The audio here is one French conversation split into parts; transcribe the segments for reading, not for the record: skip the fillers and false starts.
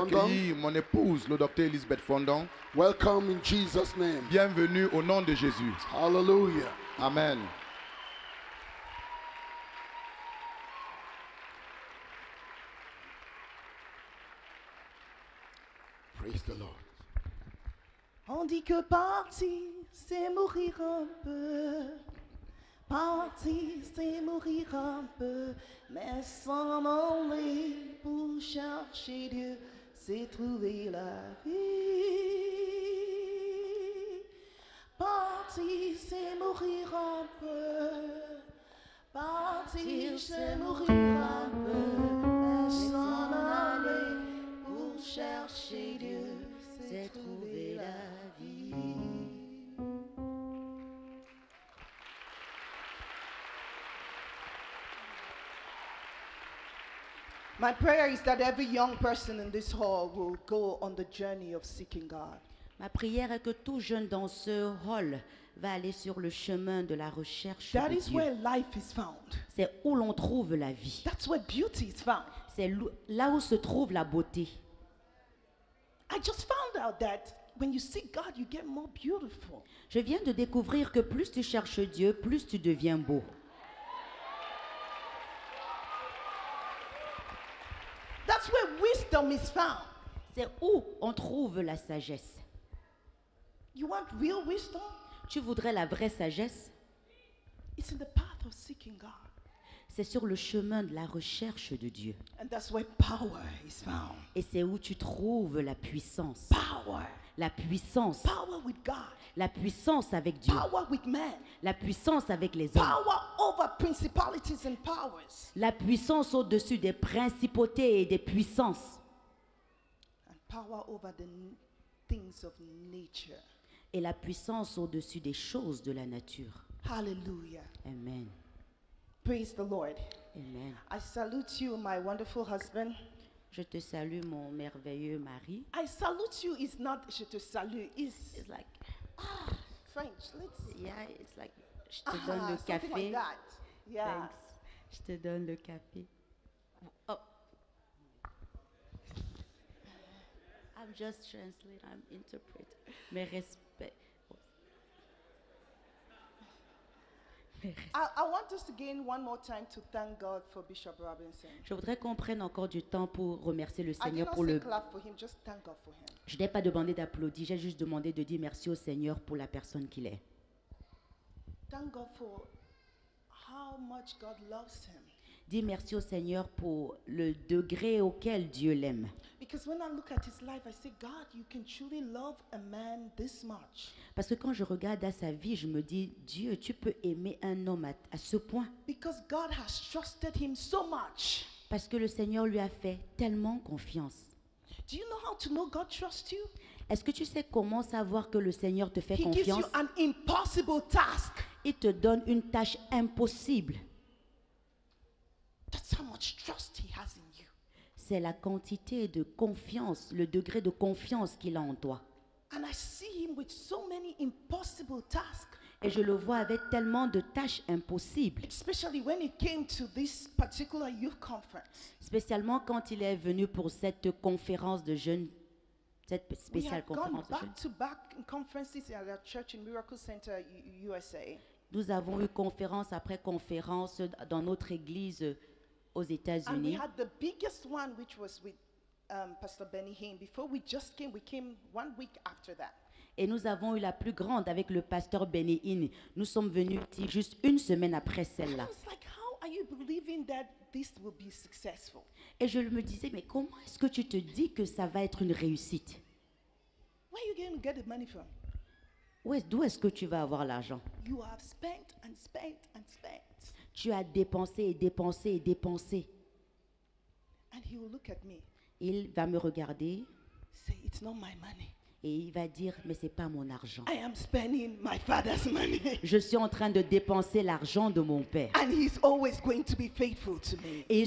Accueillir mon épouse, le docteur Elisabeth Fondon. Welcome in Jesus' name. Bienvenue au nom de Jésus. Hallelujah. Amen. Praise the Lord. On dit que partir, c'est mourir un peu. Partir, c'est mourir un peu. Mais s'en aller pour chercher Dieu, c'est trouver la vie. Partir, c'est mourir un peu. Partir, c'est mourir un peu. Mais s'en aller pour chercher Dieu, c'est trouver la vie. My prayer is that every young person in this hall will go on the journey of seeking God. Ma prière est que tout jeune dans ce hall va aller sur le chemin de la recherche That de is Dieu. where life is found. C'est où l'on trouve la vie. That's where beauty is found. C'est là où se trouve la beauté. I just found out that when you seek God, you get more beautiful. Je viens de découvrir que plus tu cherches Dieu, plus tu deviens beau. That's where wisdom is found. C'est où on trouve la sagesse. You want real wisdom? Tu voudrais la vraie sagesse? It's in the path of seeking God. C'est sur le chemin de la recherche de Dieu. And that's where power is found. Et c'est où tu trouves la puissance. Power. La puissance. Power with God. La puissance avec Dieu. Power with man. La puissance avec les hommes. Power over principalities and powers. La puissance au-dessus des principautés et des puissances. And power over the things of nature. Et la puissance au-dessus des choses de la nature. Hallelujah. Amen. Praise the Lord. Amen. I salute you, my wonderful husband. Je te salue, mon merveilleux mari. I salute you is not je te salue, It's like, French. Let's yeah, it's like, je te donne le something café. like that. Yeah. Thanks. Je te donne le café. Oh. I'm just translating, I'm interpreting. Mes respects. I want us to gain one more time to thank God for Bishop Robinson. Je voudrais qu'on prenne encore du temps pour remercier le I did Seigneur not pour say le... clap for him, just thank God for him. Je n'ai pas demandé d'applaudir, j'ai juste demandé de dire merci au Seigneur pour la personne qu'il est. Thank God for how much God loves him. Dis merci au Seigneur pour le degré auquel Dieu l'aime. Because when I look at his life, I say, God, you can truly love a man this much. Parce que quand je regarde à sa vie, je me dis, Dieu, tu peux aimer un homme à ce point. Because God has trusted him so much. Parce que le Seigneur lui a fait tellement confiance. Do you know how to know God trusts you? Est-ce que tu sais comment savoir que le Seigneur te fait He gives you confiance? an impossible task. Il te donne une tâche impossible. That's how much trust he has in you. C'est la quantité de confiance, le degré de confiance qu'il a en toi. And I see him with so many impossible tasks. Et je le vois avec tellement de tâches impossibles. Especially when he came to this particular youth conference. Spécialement quand il est venu pour cette conférence de jeunes, cette We spéciale have gone conférence de jeunes. back-to-back conferences at our church in Miracle Center, USA. Nous avons eu conférence après conférence dans notre église aux And we États-Unis. had the biggest one, which was with Pastor Benny Hinn. Before we just came, we came 1 week after that. Et nous avons eu la plus grande avec le pasteur Benny Hinn. Nous sommes venus juste une semaine après And I celle-là. was like, how are you believing that this will be successful? Et je me disais, mais comment est-ce que tu te dis que ça va être une réussite? Where are you going to get the money from? D'où est-ce que tu vas avoir l'argent? You have spent and spent and spent. Tu as dépensé et dépensé et dépensé. And he will look at me, Il va me regarder say, it's not my money. et il va dire, mais c'est pas mon argent. I am spending my father's money. Je suis en train de dépenser l'argent de mon père. And he's always going to be faithful to me. Et il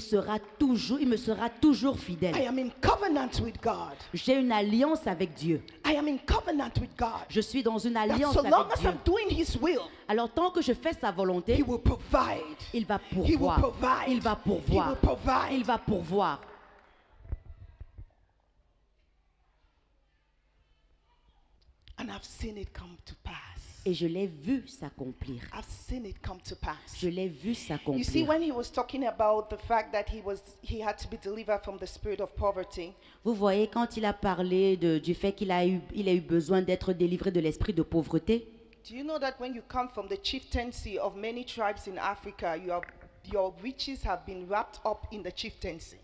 me sera toujours I fidèle. am in covenant with God. J'ai une alliance avec Dieu. I am in covenant with God. Je suis dans une That alliance so long avec as Dieu. I'm doing his will, Alors tant que je fais sa volonté, he will provide. il va He will pourvoir. provide. Il va He will pourvoir. provide. Il va pourvoir. And I've seen it come to pass. Et je l'ai vu s'accomplir. I've seen it come to pass. Je l'ai vu You see, s'accomplir. when he was talking about the fact that he had to be delivered from the spirit of poverty, Vous voyez, quand il a parlé du fait qu'il a eu besoin d'être délivré de l'esprit de pauvreté, do you know that when you come from the chieftaincy of many tribes in Africa, your riches have been wrapped up in the chieftaincy?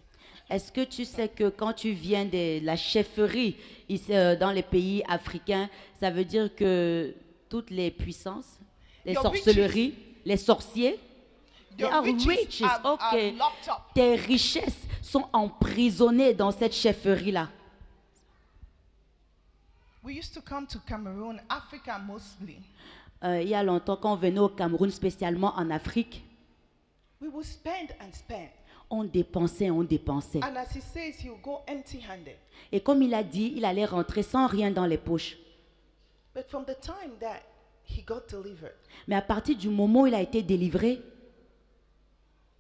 est-ce que tu sais que quand tu viens de la chefferie ici, dans les pays africains, ça veut dire que toutes les puissances, les Your sorcelleries, les sorciers, they Your are riches riches, are ok. locked up. Tes richesses sont emprisonnées dans cette chefferie-là. We used to come to Cameroon, Africa mostly. Il y a longtemps, quand on venait au Cameroun, spécialement en Afrique, We would spend and spend. on dépensait, on dépensait. And as he says, he will go empty-handed. Et comme il a dit, il allait rentrer sans rien dans les poches. But from the time that he got delivered, Mais à partir du moment où il a été délivré,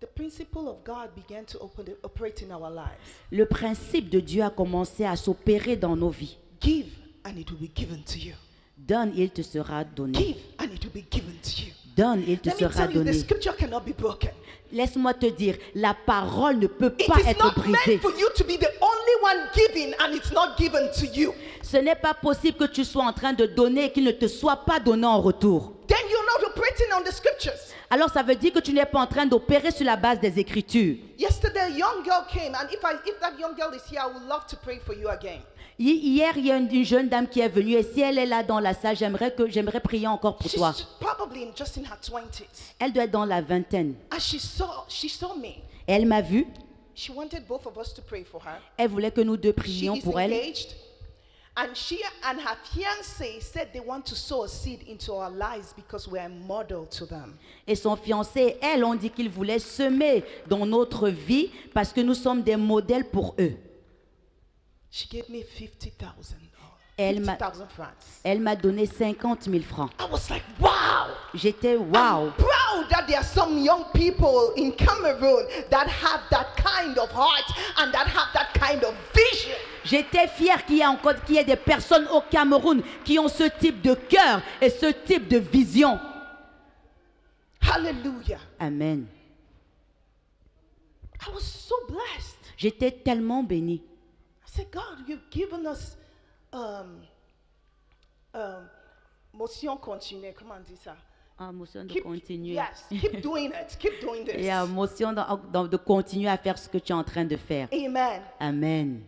the principle of God began to operate in our lives. le principe de Dieu a commencé à s'opérer dans nos vies. Give and it will be given to you. Donne, il te sera donné. Give and it will be given to you. Donne, il te Let me sera tell you, the donné. scripture cannot be broken. Laisse-moi te dire, la parole ne peut It pas is être not brisée. meant for you to be the only one giving and it's not given to you. Ce n'est pas possible que tu sois en train de donner et qu'il ne te soit pas donné en retour. Then you're not operating on the scriptures. Alors ça veut dire que tu n'es pas en train d'opérer sur la base des Écritures. Yesterday, a young girl came, and if that young girl is here, I would love to pray for you again. Hier, il y a une jeune dame qui est venue et si elle est là dans la salle, j'aimerais prier encore pour toi. She's probably just in her 20s. Elle doit être dans la vingtaine. And she saw me. Elle m'a vue. She wanted both of us to pray for her. Elle voulait que nous deux She prions is pour elle. engaged. And she and her fiancé said they want to sow a seed into our lives because we are a model to them. Et son fiancé et elle ont dit qu'ils voulaient semer dans notre vie parce que nous sommes des modèles pour eux. She gave me $50,000. Elle m'a- 50,000 francs. Elle m'a donné 50 000 francs. I was like, wow. J'étais I'm wow. proud that there are some young people in Cameroon that have that kind of heart and that have that kind of vision. J'étais fière qu'il y ait des personnes au Cameroun qui ont ce type de cœur et ce type de vision. Hallelujah. Amen. I was so blessed. J'étais tellement bénie. I said, God, you've given us motion continue. Comment on dit ça? Motion de Keep, continuer. yes, keep doing it. Keep doing this. Il y a motion de continuer à faire ce que tu es en train de faire. Amen. Amen.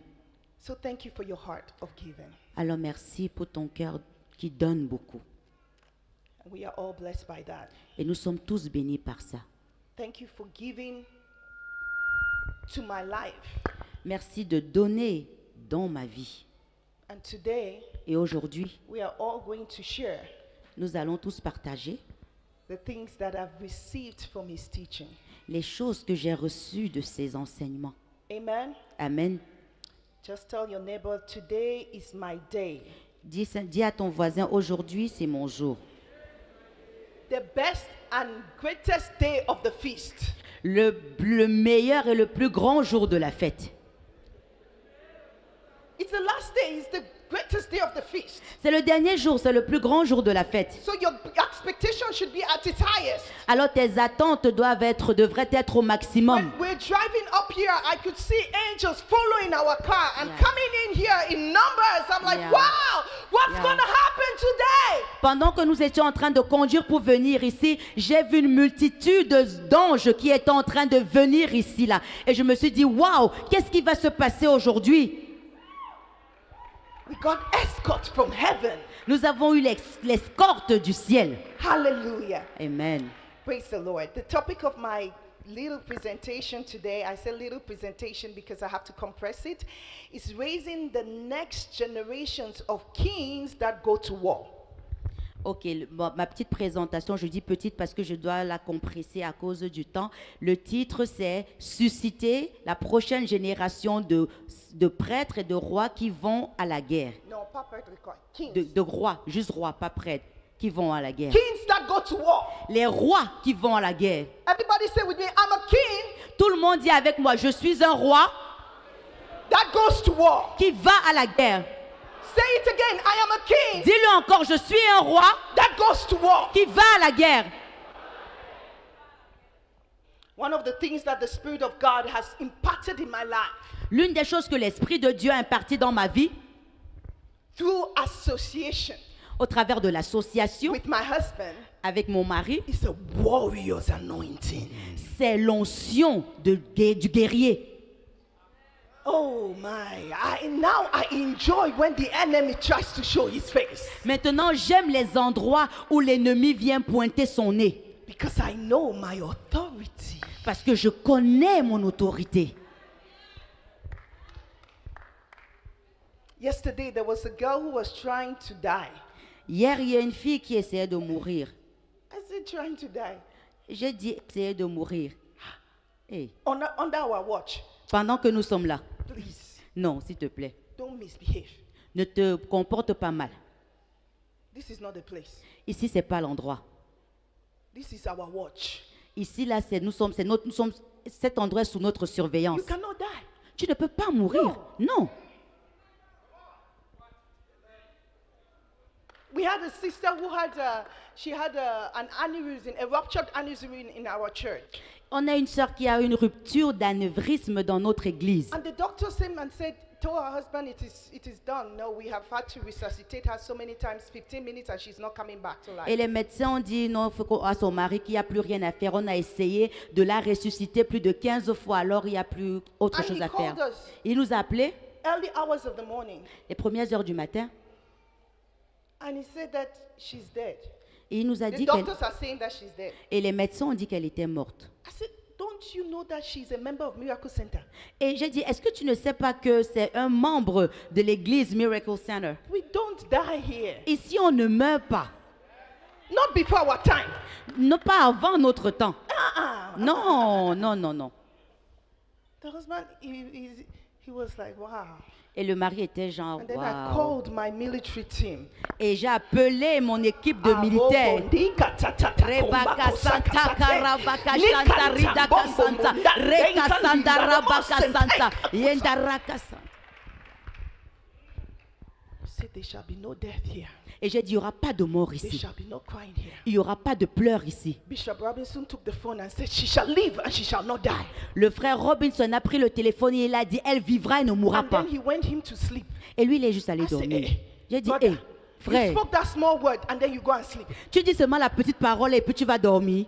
So thank you for your heart of giving. Alors merci pour ton cœur qui donne beaucoup. We are all blessed by that. Et nous sommes tous bénis par ça. Thank you for giving to my life. Merci de donner dans ma vie. And today, Et aujourd'hui, we are all going to share nous allons tous partager the things that I've received from his teaching. les choses que j'ai reçues de ses enseignements. Amen. Amen. Just tell your neighbor, today is my day. Dis à ton voisin, aujourd'hui c'est mon jour. The best and greatest day of the feast. Le meilleur et le plus grand jour de la fête. It's the last day, it's the greatest day of the feast. C'est le dernier jour, c'est le plus grand jour de la fête. So your expectation should be at its highest. Alors tes attentes devraient être au maximum. When we're driving up here, I could see angels following our car and Yeah. coming in here in numbers. I'm like, Yeah. wow, what's Yeah. going to happen today? Pendant que nous étions en train de conduire pour venir ici, j'ai vu une multitude d'anges qui étaient en train de venir ici là. Et je me suis dit, waouh, qu'est-ce qui va se passer aujourd'hui? We got escorts from heaven. Nous avons eu l'escorte du ciel. Hallelujah. Amen. Praise the Lord. The topic of my little presentation today, I say little presentation because I have to compress it, is raising the next generations of kings that go to war. Ok, ma petite présentation, je dis petite parce que je dois la compresser à cause du temps. Le titre, c'est « Susciter la prochaine génération de prêtres et de rois qui vont à la guerre No, pas prêtre, kings. ». De rois, juste rois, pas prêtres, qui vont à la guerre. Kings that go to war. Les rois qui vont à la guerre. Everybody say with me, I'm a king Tout le monde dit avec moi, je suis un roi that goes to war. qui va à la guerre. Say it again. I am a king Dis-le encore, je suis un roi that goes to war. qui va à la guerre. One of the things that the Spirit of God has imparted in my life L'une des choses que l'Esprit de Dieu a imparti dans ma vie, through association au travers de l'association with my husband, avec mon mari, is a warrior's anointing. c'est l'onction du guerrier. Oh my, now I enjoy when the enemy tries to show his face. Maintenant, j'aime les endroits où l'ennemi vient pointer son nez. Because I know my authority. Parce que je connais mon autorité. Yesterday, there was a girl who was trying to die. Hier, il y a une fille qui essayait de mourir. I said, trying to die. J'ai dit, essayait de mourir. Hey, Under our watch. pendant que nous sommes là. Please, Non, s'il te plaît. don't misbehave. Ne te comporte pas mal. This is not the place. Ici, c'est pas l'endroit. This is our watch. Ici, là, cet endroit est sous notre surveillance. You cannot die. Tu ne peux pas mourir. Non. We had a sister who had an aneurysm, a ruptured aneurysm in our church. On a une sœur qui a une rupture d'anévrisme dans notre église. And the doctor came and told her husband, it is done. No, we have had to resuscitate her so many times, 15 minutes, and she's not coming back to life. Et les médecins ont dit non, il faut à son mari qu'il n'y a plus rien à faire. On a essayé de la ressusciter plus de 15 fois, alors il n'y a plus autre And chose he à faire. called us. Il nous a appelés Early hours of the morning, les premières heures du matin and he said that she's dead. et il nous a The dit qu'elle... doctors are saying that she's dead. Et les médecins ont dit qu'elle était morte. I said, don't you know that she's a member of Miracle Center? Et j'ai dit, est-ce que tu ne sais pas que c'est un membre de l'église Miracle Center? We don't die here. Ici, on ne meurt pas. Not before our time. Non, pas avant notre temps. Non, non, non, non. The husband, he was like, wow. Et le mari était genre, And then I waouh. called my military team. Et j'ai appelé mon équipe de militaires. Rebaka Santa Karabaka Shanta Ridaka Santa Reka Santa Rabaka Santa Yendaraka Santa. He said, there shall be no death here. Et j'ai dit, il n'y aura pas de mort There ici. shall be no crying here. Il n'y aura pas de pleurs ici. Bishop Robinson took the phone and said, she shall live and she shall not die. Le frère Robinson a pris le téléphone et il a dit, elle vivra et ne mourra And pas. then he went him to sleep. Et lui, il est juste allé I said, dormir. hey, J'ai dit, brother, hé, you frère, spoke that small word and then you go and sleep. tu dis seulement la petite parole et puis tu vas dormir.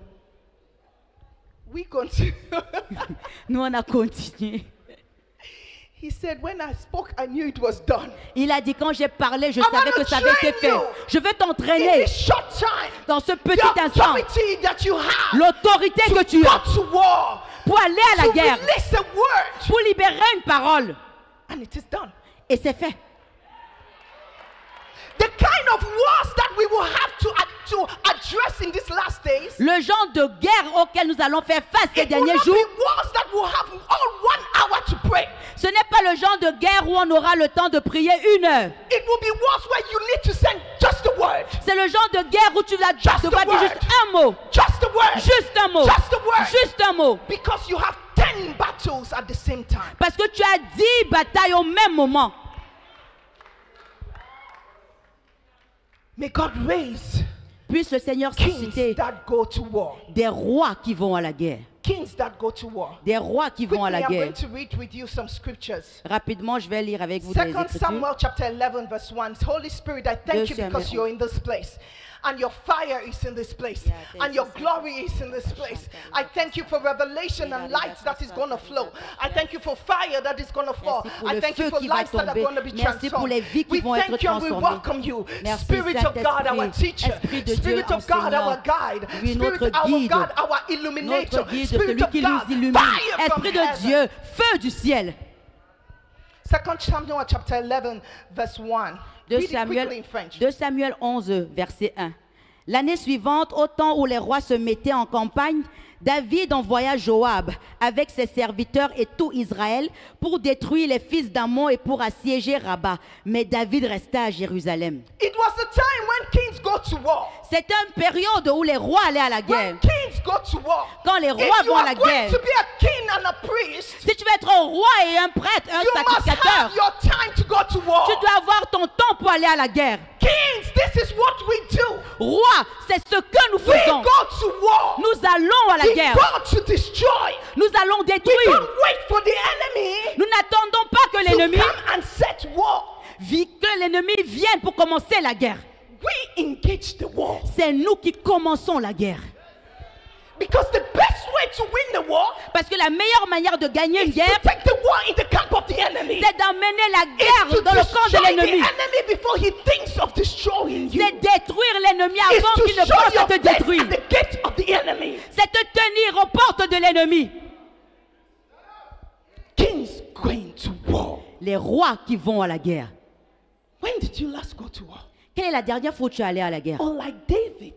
We continue. Nous, on a continué. He said, when I spoke, I knew it was done. Il a dit, quand j'ai parlé, je I'm savais gonna que ça avait été train fait. you. Je vais In t'entraîner this short time, dans ce the petit instant. authority that you have L'autorité que tu go as to war, pour aller à la to guerre, release a word, pour libérer une parole. and it is done. Et c'est fait. The kind of wars that we will have to address in these last days, Le genre de guerre auquel nous allons faire face ces it will derniers not jours, be wars that will have all 1 hour to pray. ce n'est pas le genre de guerre où on aura le temps de prier 1 heure. It will be wars where you need to send just the word. C'est le genre de guerre où tu vas Just devoir the dire word. juste un mot. Just the word. Juste un mot. Just the word. Juste un mot. Because you have 10 battles at the same time. Parce que tu as 10 batailles au même moment. May God raise Puisse le Seigneur kings susciter that go to war. des rois qui vont à la guerre. Kings that go to war. Des rois qui vont à Quickly, la I'm guerre. going to read with you some scriptures. Rapidement, je vais lire avec vous des 2 écritures. Samuel chapter 11 verse 1. Holy Spirit, I thank you Deux because Samuel. you're in this place. And your fire is in this place. Yeah, thank And your you, glory is in this place. I thank you for revelation and light that is going to flow. I thank you for fire that is going to fall. Merci pour I le thank you feu for qui va lives that are tomber. going to be Merci pour transformed. les vies qui We vont être thank you and we transformées. welcome you. Merci, Spirit of God, our Saint-Esprit. teacher. Esprit de Dieu, Spirit of God, enseignant. our guide. Oui, Spirit notre our guide. God, our illuminator. Notre guide, Spirit celui of qui nous God, illumine. fire from Esprit de heaven. Dieu, feu du ciel. 2 Samuel chapter 11 verse 1. 2 Read it quickly Samuel, in French. 2 Samuel 11, verset 1. L'année suivante, au temps où les rois se mettaient en campagne, David envoya Joab avec ses serviteurs et tout Israël pour détruire les fils d'Ammon et pour assiéger Rabat. Mais David resta à Jérusalem. It was the time when kings go to war. C'était une période où les rois allaient à la guerre. When kings go to war. Quand les If rois you vont à are la going guerre, to be a king and a priest, si tu veux être un roi et un prêtre, un you must sacrificateur, have your time to go to war. tu dois avoir ton son temps pour aller à la guerre. Kings, this is what we do. Roi, c'est ce que nous We faisons. go to war. Nous allons à la We guerre. go to destroy. Nous allons We détruire. don't wait for the enemy Nous n'attendons pas que to l'ennemi come and set war. vienne pour commencer la guerre. We engage the war. C'est nous qui commençons la guerre. Because the best way to win the war Parce que la meilleure manière de gagner une is to guerre, take the war in the camp of the enemy. c'est d'emmener la Is guerre to dans le camp de destroy the l'ennemi. enemy before he thinks of destroying you. C'est détruire l'ennemi Is avant to qu'il ne show pense à your te face détruire. at the gate of the enemy. C'est te tenir aux portes de l'ennemi. Kings going to war. Les rois qui vont à la guerre. When did you last go to war? Quelle est la dernière fois que tu es allé à la guerre? Or like David,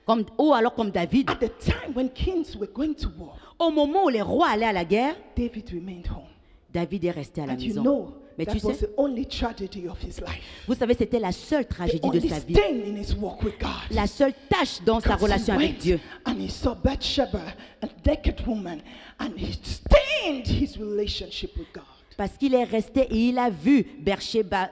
Alors comme David, at the time when kings were going to war, au moment où les rois allaient à la guerre, David remained home. David est resté à la And you maison. know, Mais that tu was sais, the only tragedy of his life. vous savez, c'était la seule The tragédie de only sa vie. stain in his walk with God. La seule tâche dans sa Because relation he avec went Dieu. And he saw Bathsheba, a naked woman, and he stained his relationship with God. Parce qu'il est resté et il a vu Bersheba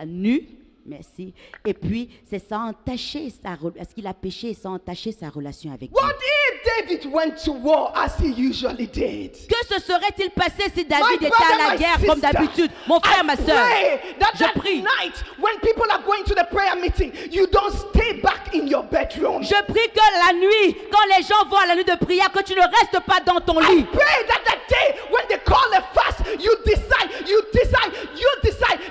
nu. Merci. Et puis, c'est ça entaché, parce qu'il a péché et ça a entaché sa relation avec Dieu. What if David went to war as he usually did? Que se serait-il passé si David My était brother, à la my guerre sister, comme d'habitude? Mon frère, ma soeur, pray that je that prie. night when people are going to the prayer meeting, you don't stay back in your bedroom. Je prie que la nuit, quand les gens vont à la nuit de prière, que tu ne restes pas dans ton I lit. pray that that day when they call a fast, you decide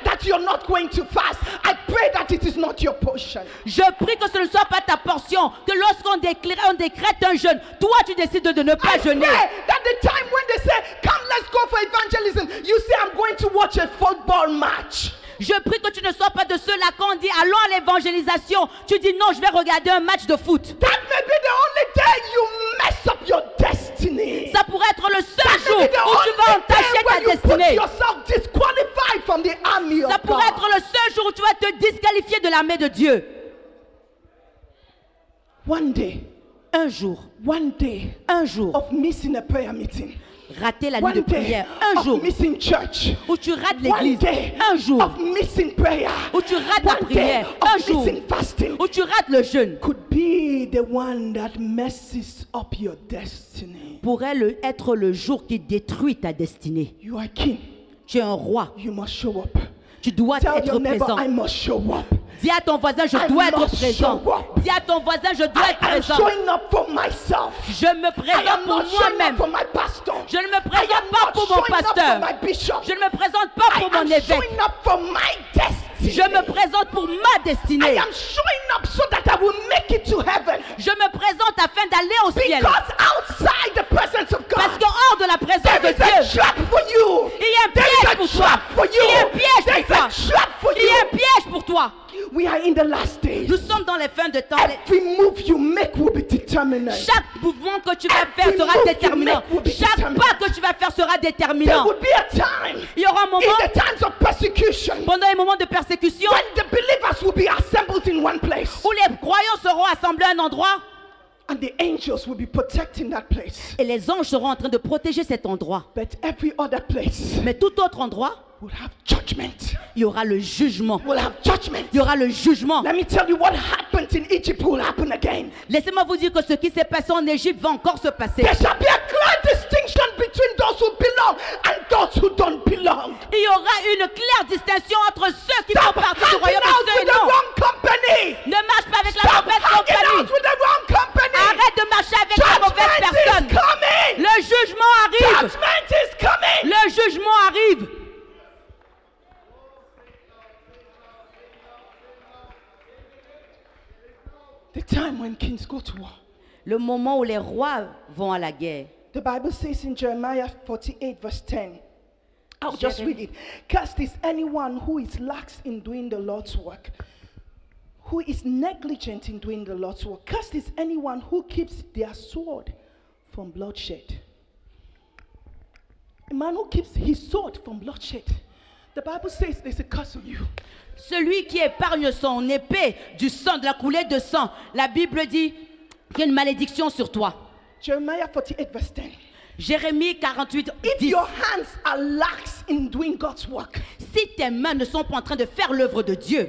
that you're not going to fast. I pray that it is not your portion. Je prie que ce ne soit pas ta portion, que lorsqu'on décrète un jeûne, toi tu décides de ne pas I jeûner. pray that the time when they say, come, let's go for evangelism, you say, I'm going to watch a football match. Je prie que tu ne sois pas de ceux-là quand on dit allons à l'évangélisation. Tu dis non, je vais regarder un match de foot. That may be the only day you mess up your destiny. Ça pourrait être le seul That jour may be the où tu vas only entacher day ta when you put destinée. yourself disqualified from the army Ça of pourrait God. être le seul jour où tu vas te disqualifier de l'armée de Dieu. One day, Un jour, un jour of missing a prayer meeting. rater la nuit de One day prière. Un of jour missing church. où tu rates One l'église. day Un jour of missing prayer. où tu rates la One day prière. Un of jour missing fasting où tu rates le jeûne. could be the one that messes up your destiny. Pourrait être le jour qui détruit ta destinée. You are king. Tu es un roi. You must show up. Tu dois Tell être your neighbor, présent. I must show up. Dis à ton voisin, je I dois être must présent. show up. Dis à ton voisin, je dois I être am présent. showing up for myself. Je me I présente am pour not showing up moi-même. for my pastor. Je ne me I am présente pas not pour mon showing up for pasteur. my bishop. Je ne me présente pas I pour mon am évêque. showing up for my destiny. Je me présente pour ma I destinée. am showing up so that I will make it to heaven. Je me présente afin d'aller au ciel. Because outside the presence of God, Parce que hors de la présence there de is a Dieu, trap for you. il y a un There is piège a pour toi. trap for you. Il y a un piège There pour is toi. a trap for Il y a un you. piège pour toi. We are in the last days. Nous sommes dans les fins de temps. Every move you make will be determinant. Chaque mouvement que tu vas faire Every sera move you déterminant. make will be Chaque determinant. pas que tu vas faire sera There déterminant. will be a time Il y aura un in moment, the times of persecution pendant les moments de persécution, when the believers will be assembled in one place où les croyants seront assemblés à un endroit and the angels will be protecting that place. et les anges seront en train de protéger cet endroit. But every other place Mais tout autre endroit, will have judgment. il y aura le jugement. Will have judgment. Il y aura le jugement. Let me tell you what happened in Egypt will happen again. Laissez-moi vous dire que ce qui s'est passé en Égypte va encore se passer. There shall be a clear distinction between those who belong and those who don't belong. Il y aura une claire distinction entre ceux qui font Stop partie du hanging royaume et out ceux with the non. wrong company. Ne marche pas avec la Stop mauvaise hanging compagnie. out with the wrong company. Arrête de marcher avec la mauvaise Judgment personne. is coming. Le jugement arrive. Judgment is coming. Le jugement arrive. The time when kings go to war. Le moment où les rois vont à la guerre. The Bible says in Jeremiah 48 verse 10. I'll just Jeremiah. read it. Cursed is anyone who is lax in doing the Lord's work, who is negligent in doing the Lord's work. Cursed is anyone who keeps their sword from bloodshed. A man who keeps his sword from bloodshed. The Bible says there's a curse on you. Celui qui épargne son épée du sang, de la coulée de sang. La Bible dit qu'il y a une malédiction sur toi. Jeremiah 48 verse 10. Jérémie 48, If 10. your hands are lax in doing God's work, Si tes mains ne sont pas en train de faire l'œuvre de Dieu,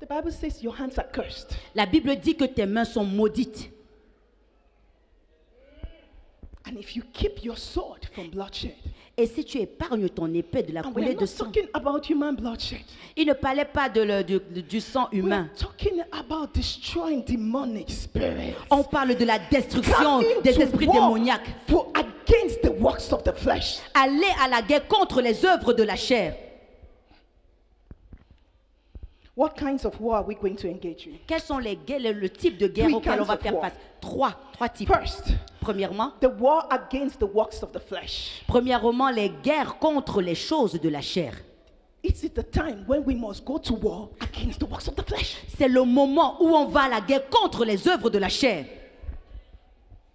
the Bible says your hands are cursed. la Bible dit que tes mains sont maudites. And if you keep your sword from bloodshed, Et si tu épargnes ton épée de la and we coulée are de not sang, talking about human bloodshed. il ne parlait pas du sang We are humain. talking about destroying demonic spirits. On parle de la destruction Coming des to esprits war démoniaques. for against the works of the flesh. Aller à la guerre contre les œuvres de la chair. What kinds of war are we going to engage in? Quels sont les guerres, le type de guerre Three auquel on kinds va of faire war. face? Trois types. First, Premièrement, the war against the works of the flesh. les guerres contre les choses de la chair. It is the time when we must go to war against the works of the flesh. C'est le moment où on va à la guerre contre les œuvres de la chair.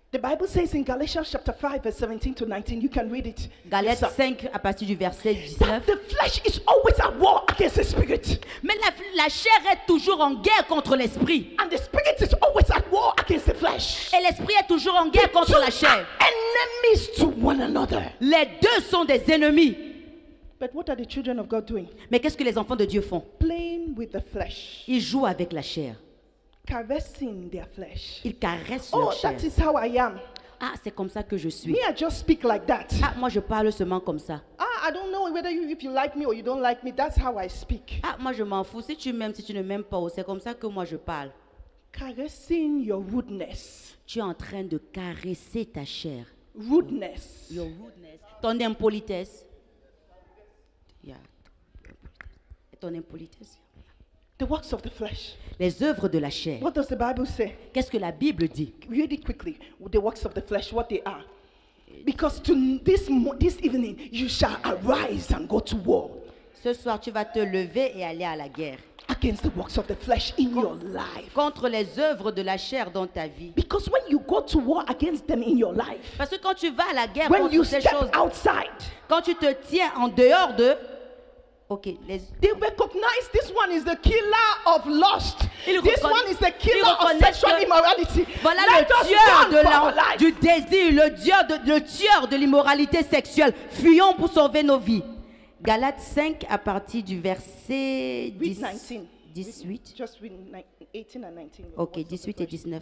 The Bible says in Galatians chapter 5 verse 17 to 19, you can read it. Galates yourself, 5 à partir du verset that 19. the flesh is always at war against the spirit. Mais la chair est toujours en guerre contre l'esprit. And the spirit is always at war against the flesh. Et l'esprit est toujours en guerre contre Two la chair. are enemies to one another. Les deux sont des ennemis. But what are the children of God doing? Mais qu'est-ce que les enfants de Dieu font? Playing with the flesh. Ils jouent avec la chair. Caressing their flesh. Ils caressent Oh, leur chair. that is how I am. Ah, c'est comme ça que je suis. Me, I just speak like that. Ah, moi je parle seulement comme ça. I don't know whether if you like me or you don't like me. That's how I speak. Ah, moi je m'en fous. Si tu m'aimes, si tu ne m'aimes pas, c'est comme ça que moi je parle. Caressing your rudeness. Tu es en train de caresser ta chair. Rudeness. Your rudeness. Ton impolitesse. Yeah. Ton impolitesse. The works of the flesh. Les œuvres de la chair. What does the Bible say? Qu'est-ce que la Bible dit? Read it quickly. The works of the flesh, what they are. Because this evening you shall arise and go to war Ce soir, tu vas te lever et aller à la guerre. against the works of the flesh in your life. Contre les œuvres de la chair dans ta vie. Because when you go to war against them in your life, Parce que quand tu vas à la guerre when you contre ces step choses, outside, quand tu te tiens en dehors de... Ok, they recognize this one is the killer of lust. Ils This reconna- one is the ils killer of reconnaissent sexual que immorality. voilà Let us le tueur run for our life. du désir, le tueur de l'immoralité sexuelle. Fuyons pour sauver nos vies. Galates 5 à partir du verset Read 10, 19. 18. Just read 18 and 19. Ok, 18 et 19.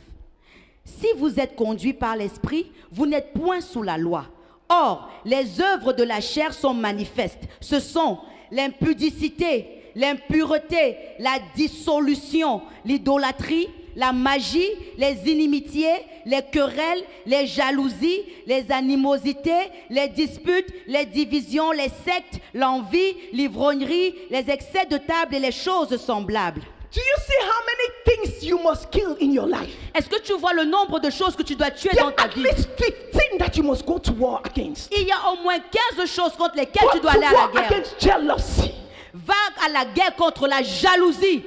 Si vous êtes conduits par l'esprit, vous n'êtes point sous la loi. Or, les œuvres de la chair sont manifestes. Ce sont l'impudicité, l'impureté, la dissolution, l'idolâtrie, la magie, les inimitiés, les querelles, les jalousies, les animosités, les disputes, les divisions, les sectes, l'envie, l'ivrognerie, les excès de table et les choses semblables. Do you see how many things you must kill in your life? Est-ce que tu vois le nombre de choses que tu dois tuer There dans are ta at vie? least 15 that you must go to war against. Il y a au moins 15 choses contre lesquelles Go tu dois to aller à war la guerre. against jealousy. Va à la guerre contre la jalousie.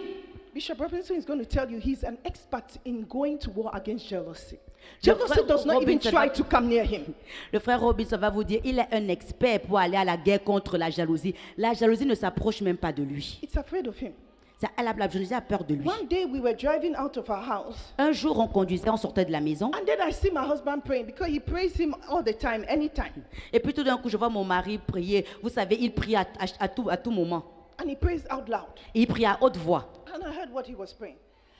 Bishop Robinson is going to tell you he's an expert in going to war against jealousy. Le Jealousy frère does not even Robinson try va- to come near him. Le frère Robinson va vous dire, il est un expert pour aller à la guerre contre la jalousie. La jalousie ne s'approche même pas de lui. It's afraid of him. La jalousie a peur de lui. One day we were driving out of our house, Un jour, on conduisait, on sortait de la maison. and then I see my husband praying because he prays him all the time, anytime. Et puis tout d'un coup, je vois mon mari prier. Vous savez, il prie à tout moment. And he prays out loud. Et il prie à haute voix. And I heard what he was praying.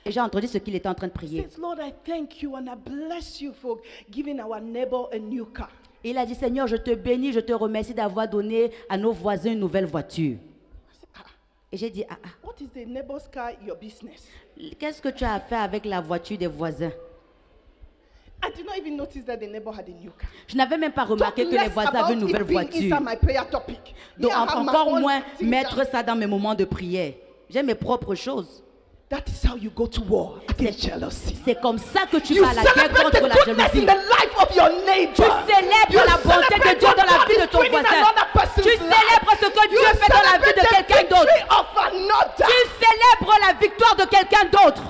Et j'ai entendu ce qu'il était en train de He prier. says, Lord, I thank you and I bless you for giving our neighbor a new car. Et il a dit, Seigneur, je te bénis, je te remercie d'avoir donné à nos voisins une nouvelle voiture. I said, Et j'ai dit, what is the neighbor's car your business? qu'est-ce que tu as à faire avec la voiture des voisins? I did not even notice that the neighbor had a new car. Je n'avais même pas remarqué Talk que les less voisins about avaient une nouvelle it being voiture. inside my prayer topic. Donc Me, I have my encore own moins thing mettre down. ça dans mes moments de prière. J'ai mes propres choses. That is how you go to war against jealousy. C'est comme ça que tu You vas à la guerre celebrate contre the la goodness jalousie. in the life of your neighbor. Tu célèbres la bonté de Dieu dans la vie de ton voisin. Tu célèbres ce que Dieu fait dans la vie de quelqu'un d'autre. Tu célèbres la victoire de quelqu'un d'autre.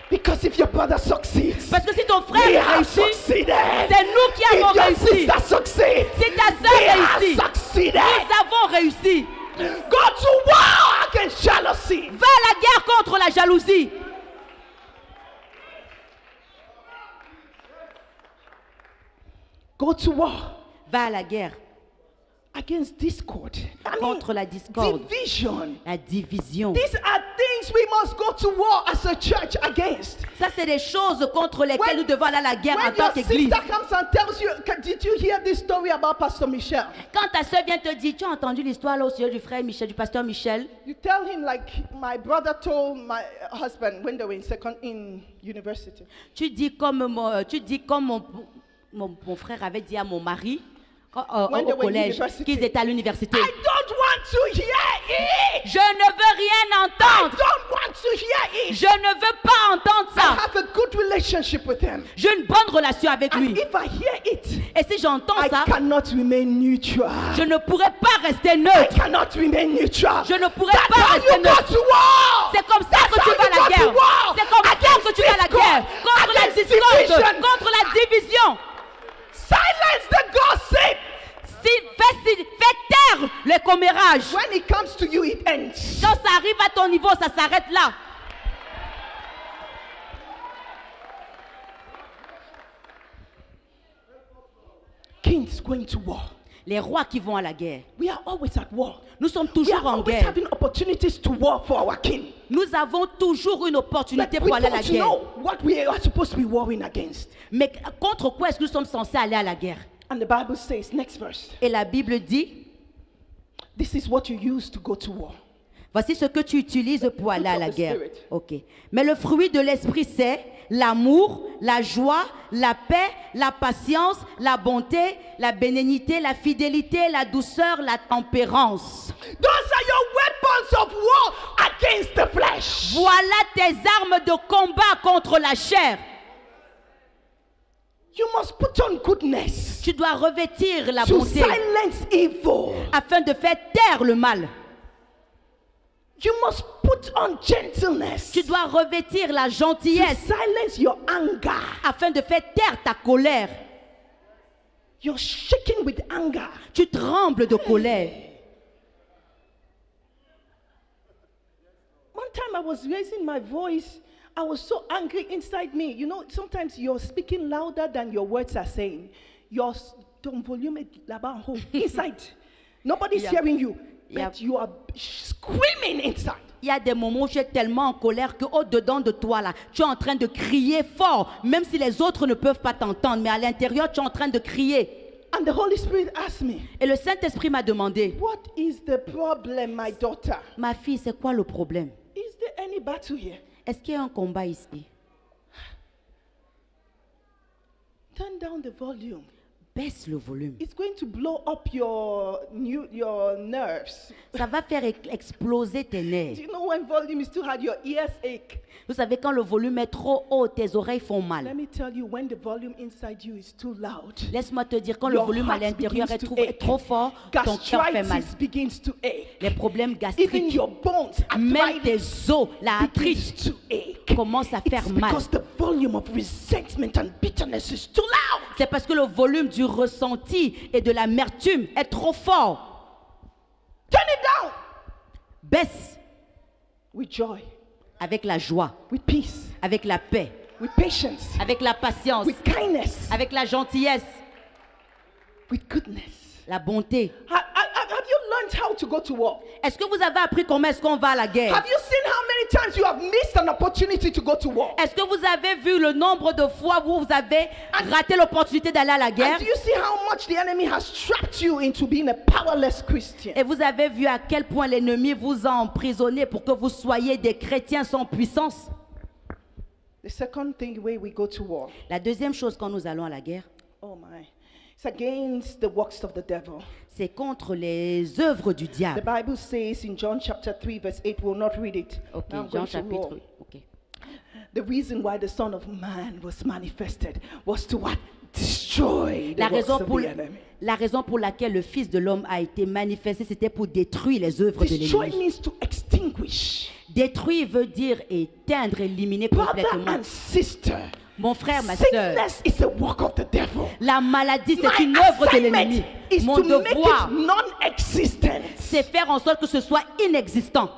Because if your brother succeeds, Parce que si ton we frère have réussit, succeeded. c'est nous qui avons If your réussi. sister succeeds, Si ta we sœur have réussit, succeeded. nous avons réussi. Go to war against jealousy. Va à la guerre contre la jalousie. Go to war Va à la guerre against discord. contre la discorde, Division. la division. These are things we must go to war as a church against. Ça, c'est des choses contre lesquelles nous devons aller à la guerre en When tant your qu'Église. sister comes and tells you, did you hear this story about Pastor Michel? Quand ta soeur vient te dire, tu as entendu l'histoire là au sujet du frère Michel, du pasteur Michel, You tell him like my brother told my husband when they were in university. tu dis comme mon frère avait dit à mon mari When they au were in collège, university. qu'ils étaient à l'université. I don't want to hear it. Je ne veux rien I entendre. don't want to hear it. Je ne veux pas entendre I ça. have a good relationship with him. J'ai une bonne relation avec And lui. if I hear it, Et si j'entends I ça, cannot remain neutral. je ne pourrais pas rester I neutre. cannot remain neutral. Je ne pourrais That's pas how rester you go neutre. to war. C'est comme ça que tu vas à la guerre. C'est comme ça que tu vas à la guerre. Contre la discorde, contre la division. Silence the gossip. Fais taire les commérages. When it comes to you, it ends. Quand ça arrive à ton niveau, ça s'arrête là. Kings going to war. Les rois qui vont à la guerre. We are always at war. Nous sommes We toujours are en always guerre. having opportunities to war for our king. Nous avons toujours une But opportunité we pour aller à la don't guerre. know what we are supposed to be warring against. Mais contre quoi est-ce que nous sommes censés aller à la guerre? And the Bible says, next verse, Et la Bible dit, this is what you use to go to war. voici ce que tu utilises pour aller à la of the guerre. Spirit. Ok. Mais le fruit de l'esprit, c'est l'amour, la joie, la paix, la patience, la bonté, la bénignité, la fidélité, la douceur, la tempérance. Those are your weapons of war against the flesh. Voilà tes armes de combat contre la chair. You must put on goodness Tu dois revêtir la to bonté silence evil. afin de faire taire le mal. You must put on gentleness Tu dois revêtir la to gentillesse silence your anger. afin de faire taire ta colère. You're shaking with anger. Tu trembles de colère. One time I was raising my voice. I was so angry inside me. You know, sometimes you're speaking louder than your words are saying. Your ton volume est là-bas en haut, inside. Nobody's Yeah. hearing you, Yeah. but you are screaming inside. Il y a des moments où tu es tellement en colère que au-dedans de toi, là, tu es en train de crier fort, même si les autres ne peuvent pas t'entendre, mais à l'intérieur, tu es en train de crier. And the Holy Spirit asked me, Et le Saint-Esprit m'a demandé, what is the problem, my daughter? ma fille, c'est quoi le problème? Is there any battle here? Est-ce qu'il y a un combat ici? Turn down the volume. Baisse le volume. It's going to blow up your nerves. Ça va faire exploser tes Do nerfs. you know when volume is too hard, your ears ache? Vous savez, quand le volume est trop haut, tes oreilles font Let mal. me tell you, when the volume inside you is too loud, Laisse-moi te dire, quand le your volume à heart l'intérieur begins est to trop, ache. trop fort, ton cœur fait mal. Gastritis begins to ache. Les problèmes Even gastriques, your bones, même arthritis, tes os, la begins arthrite, to ache. commence à faire It's mal. because the volume of resentment and bitterness is too loud. C'est parce que le volume du ressenti et de l'amertume est trop fort. Turn it down Baisse with joy, avec la joie, with peace, avec la paix, with patience, avec la patience, with kindness, avec la gentillesse, with goodness. la bonté. Have you learned how to go to war? Est-ce que vous avez appris comment est-ce qu'on va à la guerre? Have you seen how many times you have missed an opportunity to go to war? Est-ce que vous avez vu le nombre de fois où vous avez raté l'opportunité d'aller à la guerre? And do you see how much the enemy has trapped you into being a powerless Christian? Et vous avez vu à quel point l'ennemi vous a emprisonné pour que vous soyez des chrétiens sans puissance? The second thing where we go to war, La deuxième chose quand nous allons à la guerre, oh my, it's against the works of the devil. c'est contre les œuvres du The diable. Bible says in John chapter 3 verse 8, we'll not read it. Ok, Now I'm Jean going to roll. chapitre. Ok. The reason why the Son of Man was manifested was to what? Destroy the La works raison, of pour, the enemy. la raison pour laquelle le Fils de l'homme a été manifesté, c'était pour détruire les œuvres de Destroy l'ennemi. means to extinguish. Détruire veut dire éteindre, éliminer Brother complètement. and sister, Mon frère, ma soeur, sickness is a work of the devil. la maladie, c'est My une œuvre de assignment l'ennemi. is Mon to make devoir, it non-existent. c'est faire en sorte que ce soit inexistant.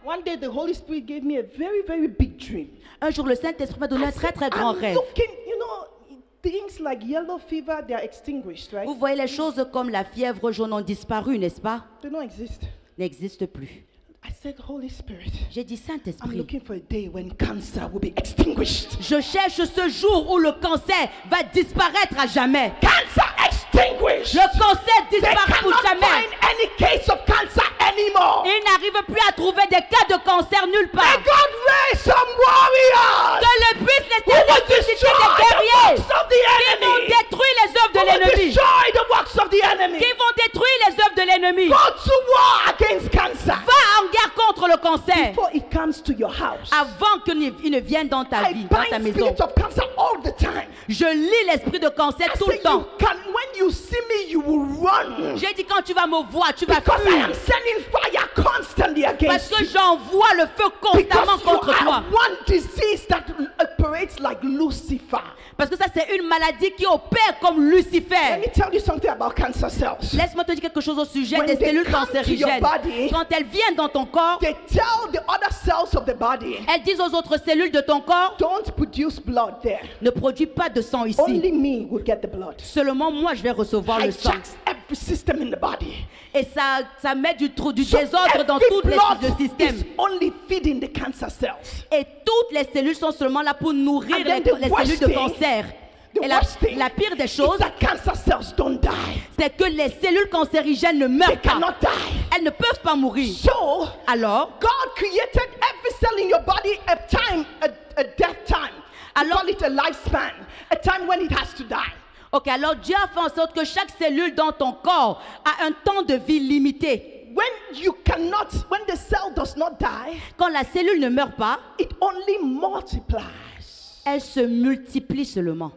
One day the Holy Spirit gave me a very, very big dream. Un jour, le Saint-Esprit m'a donné un très, très I'm grand rêve. looking, you know, things like yellow fever, they are extinguished, right? Vous voyez, les choses comme la fièvre jaune ont disparu, n'est-ce pas? They don't exist. N'existent plus. I said, Holy Spirit, J'ai dit, I'm Saint-Esprit, looking for a day when cancer will be extinguished. je cherche ce jour où le cancer va disparaître à jamais. Cancer extinguished. Le cancer They disparaît pour cannot jamais. find any case of cancer anymore. Ils n'arrivent plus à trouver des cas de cancer nulle May part. God raise some warriors Que le puisse les who will susciter destroy des the guerriers works of the qui vont enemy. détruire les œuvres de Who will l'ennemi. destroy the works of the enemy. Qui vont détruire les œuvres de l'ennemi. Go to war against cancer Va en guerre contre le cancer before it comes to your house. avant qu'il ne vienne dans ta I vie, dans ta bind maison. spirit of cancer all the time. Je lis l'esprit de cancer I tout say le temps. you can, when you see me, you will run. J'ai dit quand tu vas me voir, tu vas Because I fuir. am sending fire constantly Parce against que you. j'envoie le feu constamment Because you contre toi. are one disease that operates like Lucifer. Parce que ça, c'est une maladie qui opère comme Let Lucifer. me tell you something about cancer cells. Laisse-moi te dire quelque chose au sujet When des they cellules come to your cancérigènes. body, Quand elles viennent dans ton corps, They tell the other cells of the body, elles disent aux autres cellules de ton corps, don't produce blood there. ne produis pas de sang ici. Only me will get the blood. Seulement moi, je vais recevoir le sang. Hijacks every system in the body. Et ça met du So désordre dans every tous blood les systèmes. is only feeding the cancer cells. Et toutes les cellules sont seulement là pour nourrir And then the les worst cellules de thing- cancer. The Et la worst thing pire des is choses, that cancer cells don't die. c'est que les cellules cancérigènes ne They meurent pas. cannot die. Elles ne peuvent pas mourir. So Alors, God created every cell in your body a time, a death time. We Alors- call it a lifespan, a time when it has to die. ok, alors Dieu a fait en sorte que chaque cellule dans ton corps a un temps de vie limité. When the cell does not die, Quand la cellule ne meurt pas, it only multiplies. elle se multiplie seulement.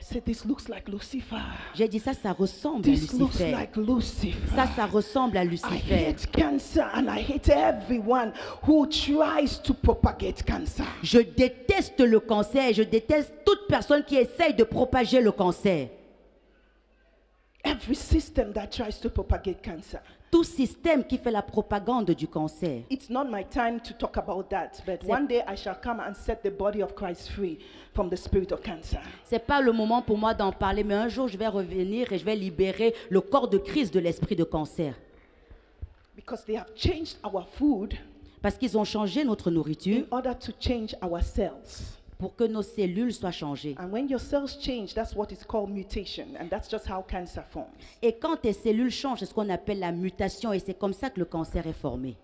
I said, this looks like Lucifer. J'ai dit ça, ça ressemble à This looks Lucifer. like Lucifer. Ça ressemble à I Lucifer. hate cancer and I hate everyone who tries to propagate cancer. Je déteste le cancer et je déteste toute personne qui essaye de propager le cancer. Every system that tries to propagate cancer. Tout système qui fait la propagande du cancer. It's not my time to talk about that, but one day I shall come and set the body of Christ free from the spirit of cancer. C'est pas le moment pour moi d'en parler, mais un jour je vais revenir et je vais libérer le corps de Christ de l'esprit de cancer. Because they have changed our food Parce qu'ils ont changé notre in nourriture order to change our cells. pour que nos cellules soient changées. And when your cells change, that's what is called mutation, and that's just how cancer forms. Et quand tes cellules changent, c'est ce qu'on appelle la mutation et c'est comme ça que le cancer est formé.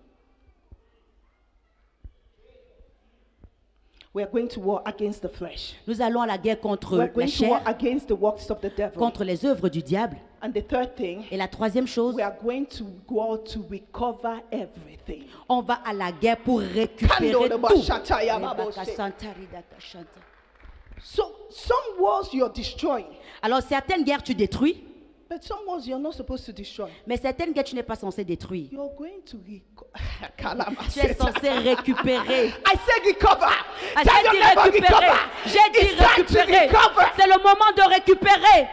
We are going to war against the flesh. Nous allons à la guerre contre We're la going to war chair, against the works of the devil. contre les œuvres du diable. And the third thing, Et la troisième chose, we are going to go to recover everything. on va à la guerre pour récupérer Kando de tout. bashataya baboshe. So some wars you're destroying, Alors certaines guerres tu détruis, but some wars you're not supposed to destroy. mais certaines guerres tu n'es pas censé détruire. You're going to Tu es censé récupérer. I said recover. Ah, Tell j'ai your dit neighbor récupérer. recover. J'ai dit It's time to récupérer. recover. C'est le moment de récupérer.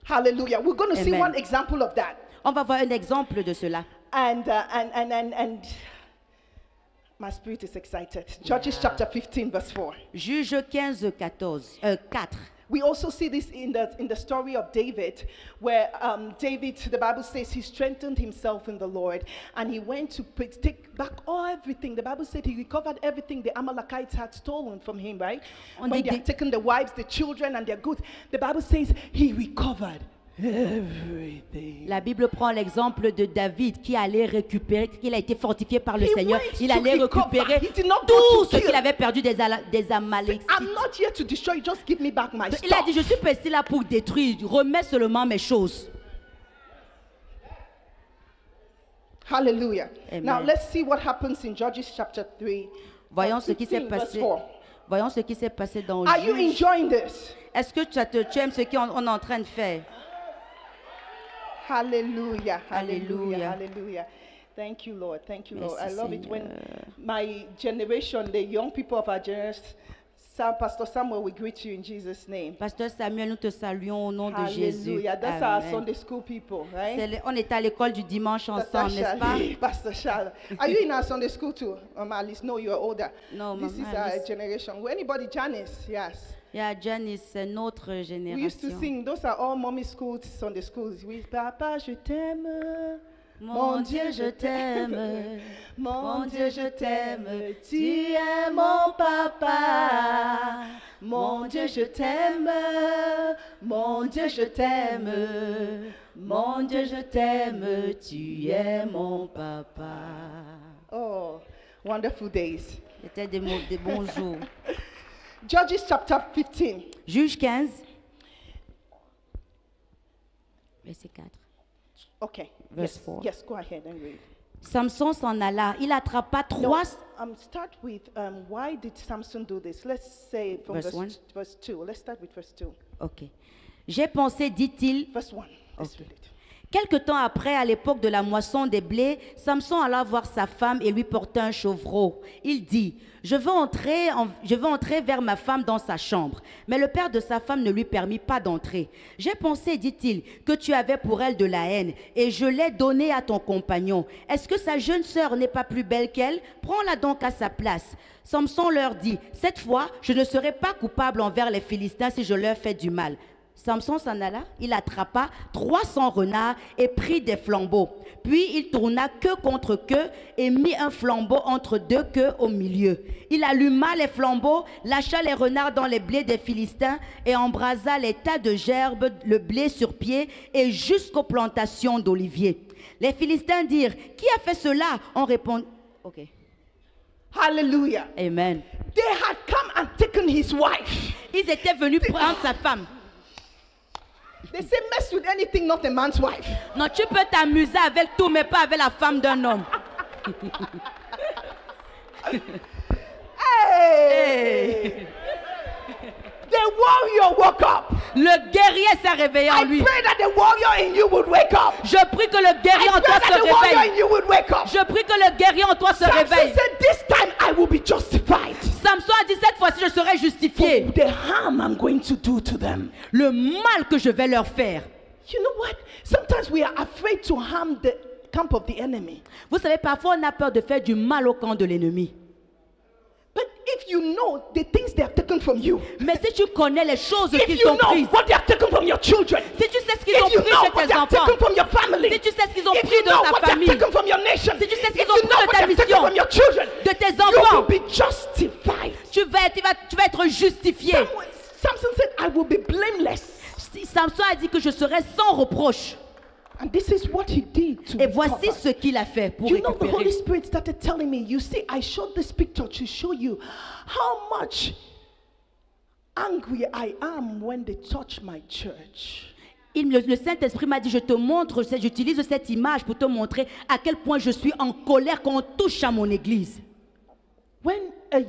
Hallelujah. We're going to see Amen. one example of that. On va voir un exemple de cela. And my spirit is excited. Judges chapter 15 verse 4. Juge 15, 4. We also see this in the story of David, where David, the Bible says, he strengthened himself in the Lord, and he went to take back everything. The Bible said he recovered everything the Amalekites had stolen from him, right? On When dit they had taken the wives, the children, and their goods. The Bible says he recovered everything. La Bible prend l'exemple de David qui allait récupérer, qu'il a été fortifié par le He Seigneur. went Il to allait recover. récupérer He did not go tout to ce kill. qu'il avait perdu des Amalécites. I'm not here to destroy, just give me back my Il a dit, je stuff. suis pas ici là pour détruire, remets seulement mes choses. Hallelujah. Amen. Now let's see what happens in Judges chapter 3. Voyons ce qui s'est 15 verse passé. 4. Voyons ce qui s'est passé dans Are you Juge. enjoying this? Est-ce que tu aimes ce qu'on est en train de faire? Hallelujah. Hallelujah. Hallelujah. Hallelujah. Thank you, Lord. Thank you, Lord. I Merci, love it when Seigneur. my generation, the young people of our generation, Pastor Samuel, we greet you in Jesus' name. Pasteur Samuel, nous te saluons au nom de Jésus. Hallelujah. That's our Amen. Sunday school people, right? On est à l'école du dimanche ensemble, n'est-ce pas? Pastor Shal. Are you in our Sunday school too? Alice, no, you are older. No, This Mama is our Alice. generation. Well, anybody, Janice? Yes. Yeah, Janice, c'est notre We used to génération. sing. Those are all mommy schools, Sunday schools. We, Papa, je t'aime. Mon Dieu, je t'aime. Mon Dieu, je t'aime. Tu es mon papa. Mon Dieu, je t'aime. Mon Dieu, je t'aime. Mon Dieu, je t'aime. Tu es mon papa. Oh, wonderful days. C'était des bons jours. Judges chapter 15. Juge 15, verset 4. Okay. Verse yes, 4. yes, go ahead and read. Samson s'en alla. Il attrapa No, trois. start with why did Samson do this? Let's say from Verse one. verse 2. Let's start with verse 2. Ok. J'ai pensé, dit-il. Verse 1. Let's Okay. read it. Quelque temps après, à l'époque de la moisson des blés, Samson alla voir sa femme et lui porta un chevreau. Il dit, je veux entrer vers ma femme dans sa chambre. Mais le père de sa femme ne lui permit pas d'entrer. J'ai pensé, dit-il, que tu avais pour elle de la haine et je l'ai donnée à ton compagnon. Est-ce que sa jeune sœur n'est pas plus belle qu'elle? Prends-la donc à sa place. Samson leur dit, cette fois, je ne serai pas coupable envers les Philistins si je leur fais du mal. Samson s'en alla, il attrapa 300 renards et prit des flambeaux. Puis il tourna queue contre queue et mit un flambeau entre deux queues au milieu. Il alluma les flambeaux, lâcha les renards dans les blés des Philistins et embrasa les tas de gerbes, le blé sur pied et jusqu'aux plantations d'oliviers. Les Philistins dirent, qui a fait cela? On répond, ok, Hallelujah. amen. They had come and taken his wife. Ils étaient venus prendre sa femme. They say, mess with anything, not a man's wife. Non, tu peux t'amuser avec tout, mais pas avec la femme d'un homme. Hey! The warrior woke up. Le guerrier s'est réveillé en I lui. pray that the warrior in you would wake up. Je prie que le guerrier I en pray toi that se the warrior réveille. in you would wake up. Je prie que le guerrier en toi se Samson réveille. said, this time I will be justified. Samson a dit, cette fois-ci, je serai justifié. The harm I'm going to do to them. Le mal que je vais leur faire. You know what? Sometimes we are afraid to harm the camp of the enemy. Vous savez, parfois, on a peur de faire du mal au camp de l'ennemi. But if you know the things they have taken from you, Mais si tu connais les choses if qu'ils you t'ont know prises, what they have taken from your children, si tu sais ce qu'ils ont if you pris know chez what tes they have enfants, taken from your family, si tu sais ce qu'ils ont if pris you de know ta what they have famille, taken from your nation, si tu sais ce if qu'ils ont you know pris de what ta they have taken mission, from your children, de tes you enfants, will be justified. tu vas être justifié. Samson said, I will be blameless. Samson a dit que je serai sans reproche. And this is what he did to Et voici recover. ce qu'il a fait pour You know, the Holy récupérer. Spirit started telling me, you see, I showed this picture to show you how much angry I am when they touch my church. Le Saint-Esprit m'a dit, je te montre, j'utilise cette image pour te montrer à quel point je suis en colère quand on touche à mon église. When a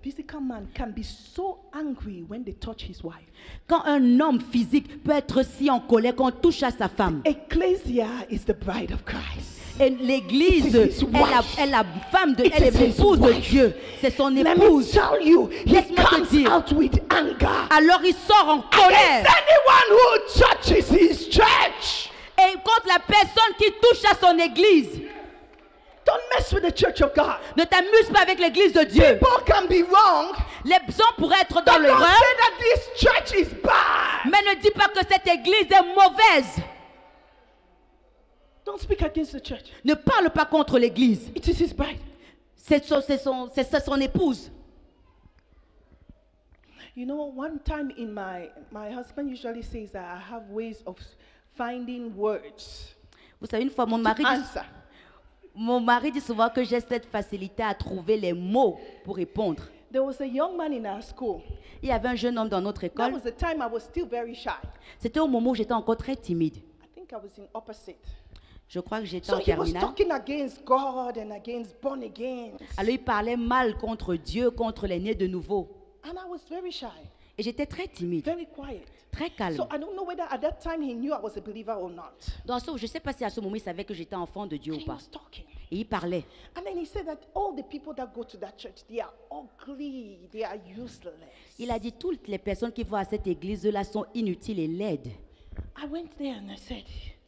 physical man can be so angry when they touch his wife. Quand un homme physique peut être si en colère quand on touche à sa femme. Ecclesia is the bride of Christ. Et l'église It is his wife. est la femme de, It elle is est his l'épouse de wife. Dieu. C'est son Let me épouse. tell you, he Laisse-moi te comes dire. out with anger Alors il sort en against colère. anyone who touches his church. Et contre la personne qui touche à son église. Don't mess with the church of God. Ne t'amuse pas avec l'église de Dieu. People can be wrong. Les gens pourraient être dans But don't l'erreur, say that this church is bad. mais ne dis pas que cette église est mauvaise. Don't speak against the church. Ne parle pas contre l'église. It is his bride. C'est son épouse. You know, one time in my husband usually says that I have ways of finding words Vous savez, une fois, to answer. mon mari dit souvent que j'ai cette facilité à trouver les mots pour répondre. There was a young man in our school. Il y avait un jeune homme dans notre That école. was the time I was still very shy. C'était au moment où j'étais encore très timide. I think I was in opposite. Je crois que j'étais So en he was terminale. talking against God and against born again. Alors il parlait mal contre Dieu, contre les nés de nouveau. And I was very shy, Et j'étais très timide, very quiet. très calme. So I don't know whether at that time he knew I was a believer or not. Je ne sais pas si à ce moment il savait que j'étais enfant de Dieu ou He pas. was talking. Et il parlait. And then he said that all the people that go to that church, they are ugly, they are useless. Il a dit toutes les personnes qui vont à cette église-là sont inutiles et laides. I went there and I said,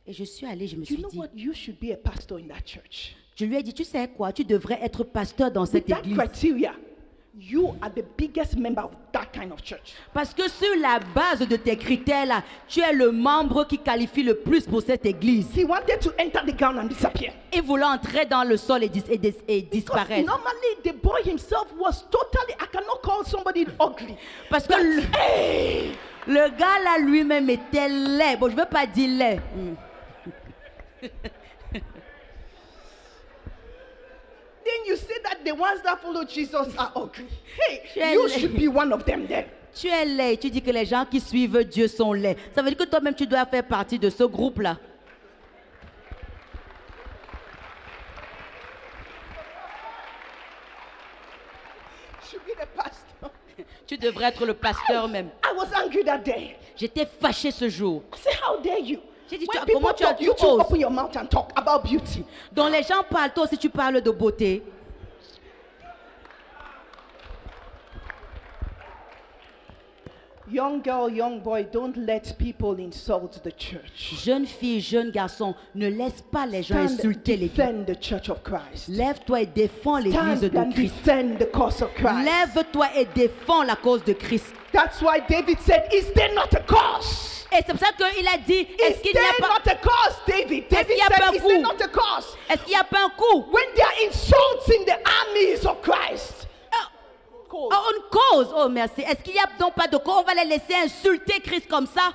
Et je suis allée, je me you suis know dit, what? You should be a pastor in that church. je lui ai dit, tu sais quoi, tu devrais être pasteur dans With cette that église. criteria, you are the biggest member of that kind of church. Parce que sur la base de tes critères-là, tu es le membre qui qualifie le plus pour cette église. He wanted to enter the ground and disappear. Il voulait entrer dans le sol et Because disparaître. normally the boy himself was totally, I cannot call somebody ugly. Parce que le gars là lui-même était laid. Bon, je ne veux pas dire laid. Then you say that the ones that follow Jesus are ugly. Hey, Shall you I- should be one of them then. Tu es laid. Tu dis que les gens qui suivent Dieu sont laids. Ça veut dire que toi-même tu dois faire partie de ce groupe-là. Should be the pastor. Tu devrais être le pasteur même. I was angry that day. J'étais fâchée ce jour. I said, how dare you? J'ai dit, When comment people tu as talk, you tu too oses? open your mouth and talk about beauty. Dont les gens parlent, toi aussi tu parles de beauté. Young girl, young boy, don't let people insult the church. Jeune fille, jeune garçon, ne laisse pas les gens Stand and insulter l'église. defend the church of Christ. Lève-toi et défends l'église Stand de and Christ. defend the cause of Christ. Lève-toi et défends la cause de Christ. That's why David said, is there not a cause? Et c'est pour ça qu'il a dit, est-ce Is qu'il n'y there a pas, not a cause, David? David qu'il y a pas said, un is there coup? not a cause? est-ce qu'il n'y a pas un coup? When they are insulting the armies of Christ. Oh, une cause. Oh, merci. Est-ce qu'il n'y a donc pas de cause? On va les laisser insulter Christ comme ça?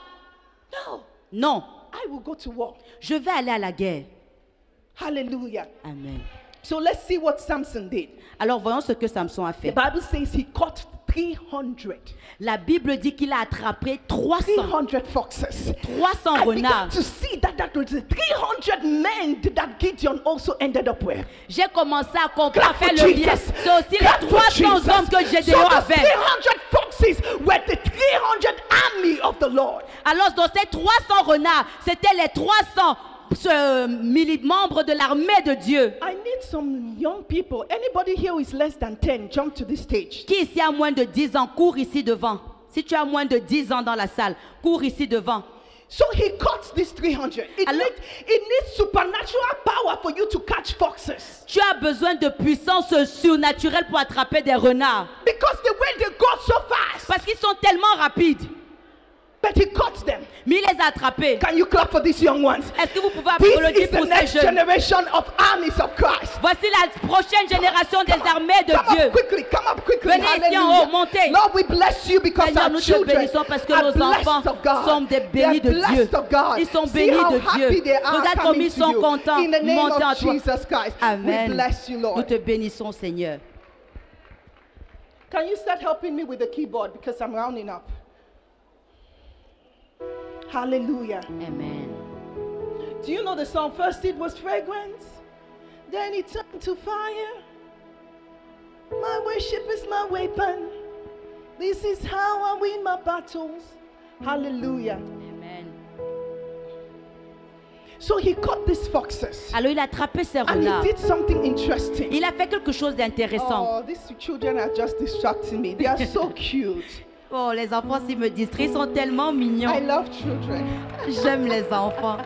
No, Non. I will go to war. Je vais aller à la guerre. Hallelujah. Amen. So let's see what Samson did. Alors voyons ce que Samson a The fait. Bible says he caught 300. La Bible dit qu'il a attrapé 300 foxes. 300 I began renards. to see that was the 300 men that Gideon also ended up with. J'ai commencé à comprendre, à Clap faire for le lien. Jesus. C'est aussi Clap les for 300 Jesus. hommes que So Gédéon the avait. 300 foxes were the 300 army of the Lord. Alors dans ces 300 renards, c'était les 300 membres de l'armée de Dieu. I need some young people. Anybody here who is less than 10, jump to this stage. Qui ici a moins de 10 ans, cours ici devant. Si tu as moins de 10 ans dans la salle, cours ici devant. So he caught these 300. It needs supernatural power for you to catch foxes. Tu as besoin de puissance surnaturelle pour attraper des renards. Because the way they go so fast. Parce qu'ils sont tellement rapides. But he caught them. Mais il les a attrapés. Can you clap for these young ones? Est-ce que vous pouvez This applaudir is the pour ces next jeunes? generation of armies of Christ. Voici la prochaine génération des armées de Come Dieu. up quickly, come up quickly. Venez ici en haut, Hallelujah. montez. Lord, we bless you because Seigneur, our nous te children bénissons parce que are nos blessed enfants of God. sont des bénis They are de Dieu. blessed of God. Ils sont See bénis how de happy Dieu. they are Regarde comme coming ils to sont you. contents. In the name Montez en of toi. Jesus Christ, Amen. we bless you, Nous Lord. te bénissons, Seigneur. Can you start helping me with the keyboard because I'm rounding up? Hallelujah. Amen. Do you know the song? First it was fragrance, then it turned to fire. My worship is my weapon. This is how I win my battles. Hallelujah. Amen. So he caught these foxes Alors il a attrapé ces and he renards. did something interesting. Il a fait quelque chose d'intéressant. Oh, these children are just distracting me. They are so cute. Oh, les enfants, s'ils me distraient, ils sont tellement I mignons. love children. J'aime les enfants.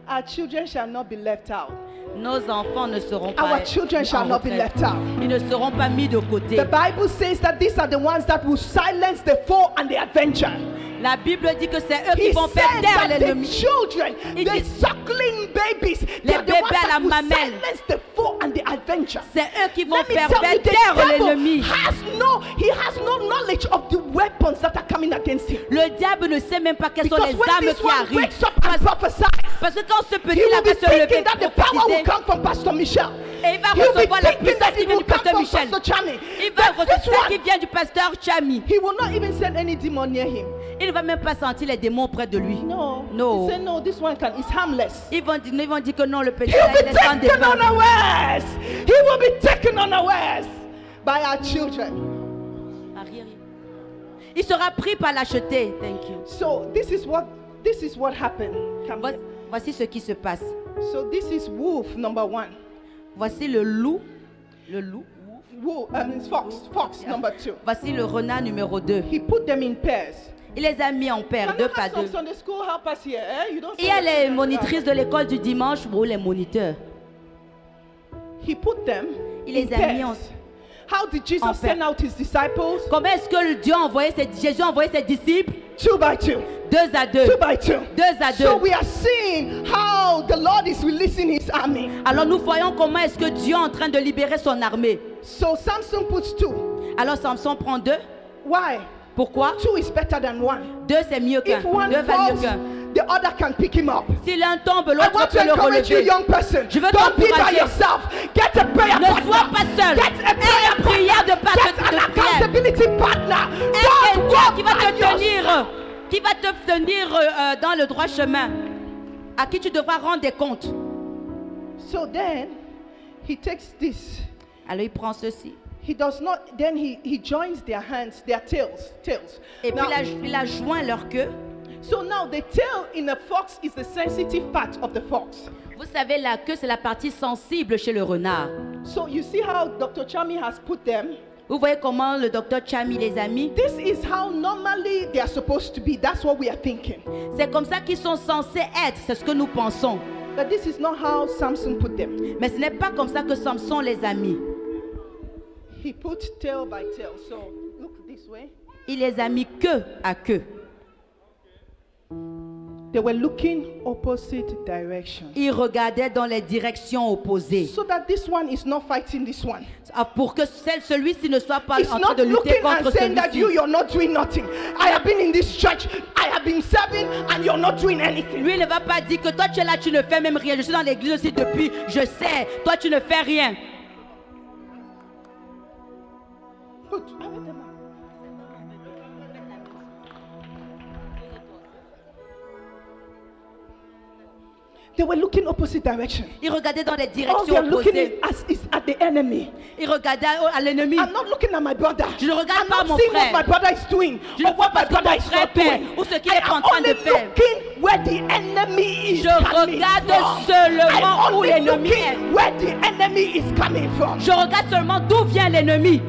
Our children shall not be left out. Nos enfants ne seront pas Our children shall en not be retraite. left out. Ils ne seront pas mis de côté. The Bible says that these are the ones that will silence the foe and the avenger. La Bible dit que c'est eux qui He vont said faire taire that the l'ennemi. children, Il the dit- suckling babies, Les they are the bébés ones à la that will mamelle. silence the foe and the avenger. C'est eux qui vont Let me faire tell you, the taire devil l'ennemi. he has no knowledge of the weapons that are coming against him. Le diable ne sait même pas quelles sont Because les when armes this qui one arrivent. wakes up and prophesies, Parce que quand ce he petit-là will be va se lever thinking that the power prophétiser, will come from Pastor Michel. et il va He will be recevoir la thinking that puissance qui it vient will du come pasteur from Michel. Pastor Chami. Il va But this recevoir qui one, vient du pasteur Chami. he will not even send any demon near him. Il ne va même pas sentir les démons près de lui. No. No. He said, no, this one is harmless. Ils vont dire que non, le petit He'll là, il be est sans taken défense. unawares. He will be taken unawares by our children. Il sera pris par l'acheter. Thank you. So this is what happened. Come here. Voici ce qui se passe. So this is wolf number 1. Voici le loup. Le loup. Wolf, it's fox number 2. Voici le renard numéro 2. He put them in pairs. Il les a mis en paire, Can deux I par have some deux. Sunday school helpers here? Eh? You don't Il say y a les that. monitrices de l'école du dimanche ou les moniteurs. He put them Il in les a mis en... pairs. How did en Jesus paire. send out his disciples? Comment est-ce que Dieu a envoyé Jésus a envoyé ses disciples? 2 by 2. 2 à 2. 2 by 2. 2 à 2. So we are seeing how the Lord is releasing his army. Alors nous voyons comment est-ce que Dieu est en train de libérer son armée. So Samson puts 2. Alors Samson prend 2. Why? Pourquoi? 2 is better than 1. 2 c'est mieux qu'un. If one 2 va mieux falls, qu'un. the other can pick him up. Si l'un tombe, I l'autre want to peut le encourage you, relever. young person. Je veux Don't be by t'encourager. yourself. Get a prayer Ne partner. sois pas seul. Get a Aie prayer un prière de Get an prière. accountability partner. Aie Don't quelqu'un walk qui va by te yourself. tenir, dans le droit chemin, à qui tu devras rendre des comptes. So then, he takes this. Alors il prend ceci. He does not. Then he joins their hands, their tails. Et Now, puis il a joint leur queue. so now the tail in a fox is the sensitive part of the fox. Vous savez, la queue, c'est la partie sensible chez le renard. So you see how Dr. Chami has put them. Vous voyez comment le docteur Chami les a mis? This is how normally they are supposed to be. That's what we are thinking. C'est comme ça qu'ils sont censés être, c'est ce que nous pensons. But this is not how Samson put them. Mais ce n'est pas comme ça que Samson les a mis. He put tail by tail. So look this way. Il les a mis queue à queue. They were looking opposite direction. Ils regardaient dans les directions opposées. So that this one is not fighting this one. Pour que celui-ci ne soit pas It's en train not de lutter looking and contre saying that celui-ci. you're not doing nothing. I have been in this church. I have been serving and you're not doing anything. Lui ne va pas dire que toi tu es là, tu ne fais même rien. Je suis dans l'église aussi depuis, je sais, toi tu ne fais rien. Good. They were looking opposite direction. Ils regardaient dans les All directions they are looking opposées. is at the enemy. Ils regardaient à l'ennemi. I'm not looking at my brother. Je ne regarde I'm pas not mon seeing frère. what my brother is doing Je ne or what vois my pas ce que brother mon is frère not fait doing. ou ce qu'il I est en am train de only faire. looking where the enemy is Je coming regarde from. seulement I'm où only l'ennemi looking est. where the enemy is coming from. Je regarde seulement d'où vient l'ennemi.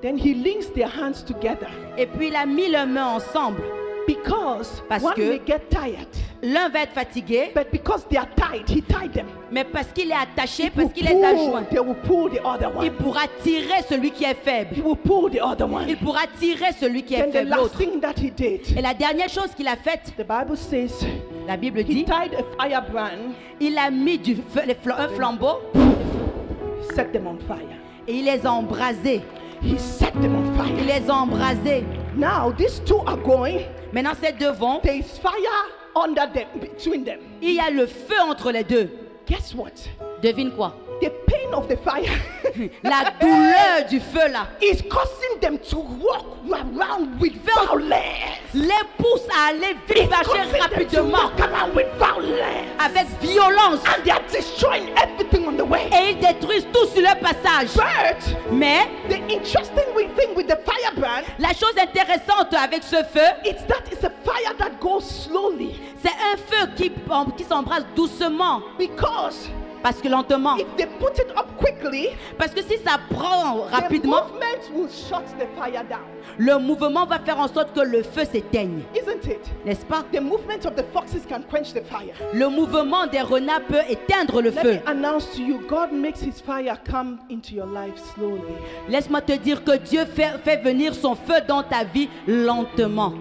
Then he links their hands together Et puis il a mis leurs mains ensemble. because Parce one que- may get tired, L'un va être fatigué, but because they are tied, he tied them. mais parce qu'il est attaché, He parce will qu'il les a pull, joints. they will pull the other Il one. pourra tirer celui qui est faible. He will pull the other one. Il pourra tirer celui qui est Then the faible, last l'autre. thing that he did, Et la dernière chose qu'il a faite, the Bible says, la Bible he dit, tied a firebrand, il a mis du feu, un flambeau set them on fire. et il les a embrasés. He set them on Il fire. les a embrasés. Now these two are going. Maintenant, ces deux vont. There is fire under them, between them. Il y a le feu entre les deux. Guess what? Devine quoi? The pain of the fire La douleur du feu là is causing them to walk around with violence. les pousse à aller vite, It's marcher causing them to rapidement, walk around with violence. avec violence. And they are destroying everything on the way. Et ils détruisent tout sur leur passage. But Mais the interesting thing with the firebrand, la chose intéressante avec ce feu, it's that it's a fire that goes slowly. c'est un feu qui s'embrase doucement. Because Parce que lentement. if they put it up quickly, Parce que si ça prend the rapidement, movement will shut the fire down. le mouvement va faire en sorte que le feu s'éteigne. Isn't it? N'est-ce pas? The movement of the foxes can quench the fire. Le mouvement des renards peut éteindre le Let feu. me announce to you, God makes his fire come into your life slowly. Laisse-moi te dire que Dieu fait venir son feu dans ta vie lentement.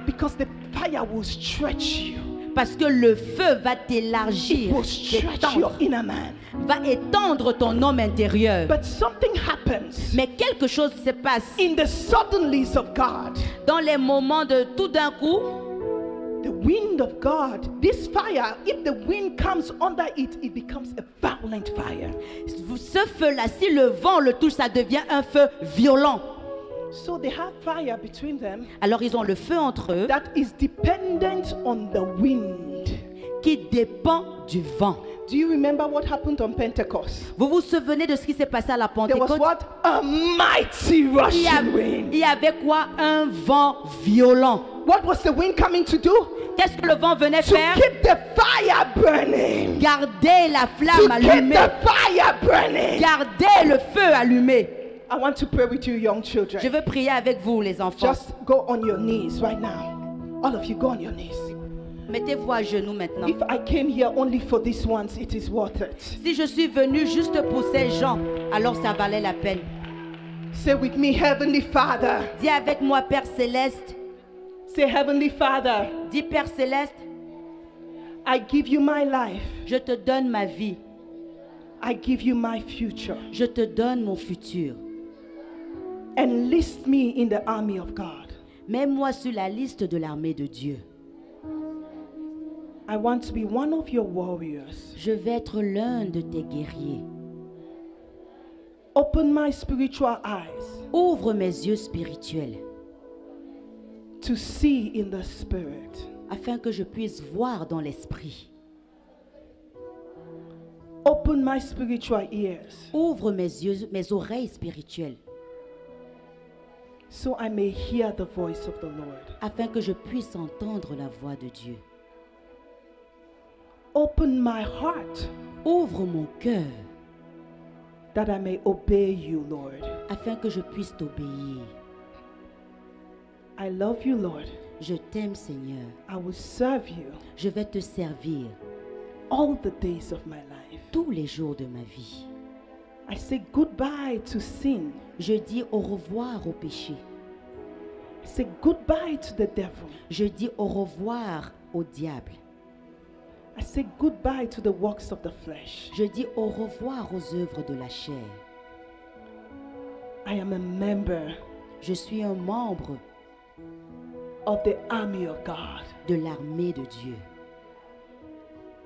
Because the fire will stretch you. Parce que le feu va t'élargir, It will stretch your inner man. va étendre ton homme intérieur. But something happens Mais quelque chose se passe in the suddenlies of God. dans les moments de tout d'un coup. The wind of God, this fire, if the wind comes under it, it becomes a violent fire. Ce feu-là, si le vent le touche, ça devient un feu violent. So they have fire between them Alors ils ont le feu entre eux that is dependent on the wind. qui dépend du vent. Do you remember what happened on Pentecost? Vous vous souvenez de ce qui s'est passé à la There was Pentecôte? what? A mighty Il y rushing avait, wind. il y avait quoi? Un vent violent. What was the wind coming to do? Qu'est-ce que le vent venait To faire? keep the fire burning. Garder la flamme To keep allumée. the fire burning. Garder le feu allumé. I want to pray with you, young children. Je veux prier avec vous, les enfants. Just go on your knees right now. All of you, go on your knees. Mettez-vous à genoux maintenant. If I came here only for these ones, it is worth it. Si je suis venu juste pour ces gens, alors ça valait la peine. Say with me, Heavenly Father. Dis avec moi, Père Céleste. Say, Heavenly Father, Dis, Père Céleste, I give you my life. je te donne ma vie. I give you my future. Je te donne mon futur. Enlist me in the army of God. Mets-moi sur la liste de l'armée de Dieu. I want to be one of your warriors. Je vais être l'un de tes guerriers. Open my spiritual eyes Ouvre mes yeux spirituels to see in the spirit. afin que je puisse voir dans l'esprit. Open my spiritual ears Ouvre mes yeux, mes oreilles spirituelles so I may hear the voice of the Lord. afin que je puisse entendre la voix de Dieu. Open my heart Ouvre mon cœur that I may obey you, Lord. afin que je puisse t'obéir. I love you, Lord. Je t'aime, Seigneur. I will serve you Je vais te servir all the days of my life. tous les jours de ma vie. I say goodbye to sin. Je dis au revoir au péché. I say goodbye to the devil. Je dis au revoir au diable. I say goodbye to the works of the flesh. Je dis au revoir aux œuvres de la chair. I am a member Je suis un membre of the army of God. de l'armée de Dieu.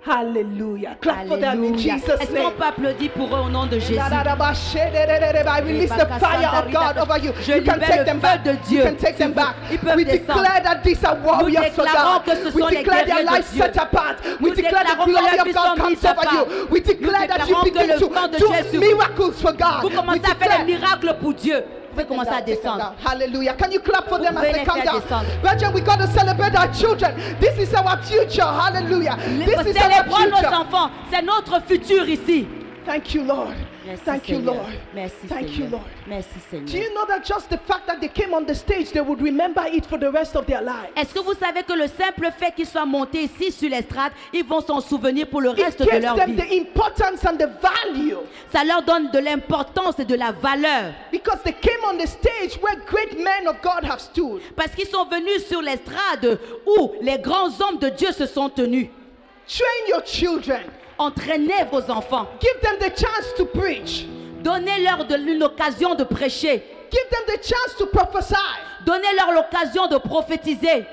Hallelujah. Clap for them in Alléluia. Jesus' Est-ce qu'on name. peut applaudir pour eux au nom de Jésus? I release the fire of God over you. Je You can libère take le them feu back. de You Dieu. can take them back. Ils peuvent We descendre. declare that these are warriors for déclarons God. que ce We sont les declare their guerriers de lives Dieu. set apart. We Nous declare the déclarons que glory leurs of vies God sont comes mises à over part. you. We declare that you déclarons que begin le to sang de do Dieu est sur vous. miracles for God. Vous We commencez à faire declare. des miracles pour Dieu. Vous pouvez commencer à Take them descendre. down. Hallelujah. Can you clap for Vous them as pouvez they les come faire down? descendre. Virgin, we got to celebrate our children. This is our future. Hallelujah. This is our Célébrons nos future. enfants. C'est notre futur ici. Thank you, Lord. Merci, Thank you, Seigneur. Lord. Merci, Thank you, Seigneur. Lord. Merci, Do Seigneur. you know that just the fact that they came on the stage, they would remember it for the rest of their lives? Est-ce que vous savez que le simple fait qu'ils soient montés ici sur l'estrade, ils vont s'en souvenir pour le It reste de gives leur them vie? the importance and the value Ça leur donne de l'importance et de la valeur. because they came on the stage where great men of God have stood. Parce qu'ils sont venus sur l'estrade où les grands hommes de Dieu se sont tenus. Train your children. Entraînez vos enfants. Give them the chance to preach. Donnez-leur une occasion de prêcher. Give them the chance to prophesy Donnez-leur l'occasion de prophétiser.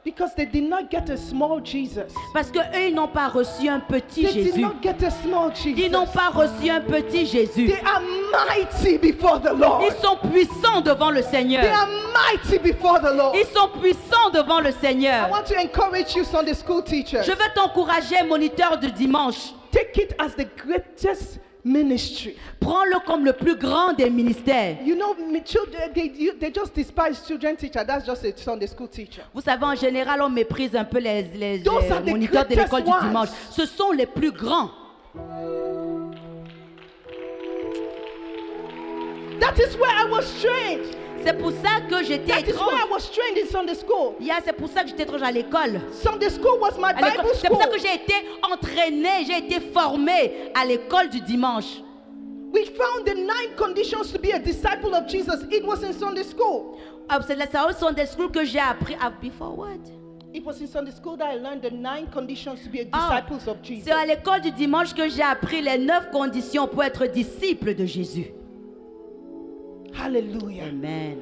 because they did not get a small Jesus. Parce qu'eux, ils n'ont pas reçu un petit They did Jésus. not get a small Ils Jesus. n'ont pas reçu un petit Jésus. They are mighty before the Lord. Ils sont puissants devant le They Seigneur. are mighty before the Lord. Ils sont puissants devant le I Seigneur. want to encourage you, Sunday school teachers. Je veux t'encourager, moniteur de dimanche. Take it as the greatest ministry. Prends-le comme le plus grand des ministères. You know, children, they just despise children teacher. That's just a Sunday school teacher. Vous savez, en général, on méprise un peu les Those are the moniteurs de l'école du greatest dimanche. ones. Ce sont les plus grands. That is where I was trained. C'est pour ça que j'étais That is where I étrange. was trained in Sunday school. C'est pour ça que j'étais étrange à l'école. Sunday school was my À l'école. Bible C'est pour ça school. que j'ai été entraînée, j'ai été formée à l'école du dimanche. We found the 9 conditions to be a disciple of Jesus. It was in Sunday school. C'est au Sunday school que j'ai appris. Before what? It was in Sunday school that I learned the 9 conditions to be a Ah, disciple of Jesus. c'est à l'école du dimanche que j'ai appris les 9 conditions pour être disciple de Jésus. Hallelujah. Amen.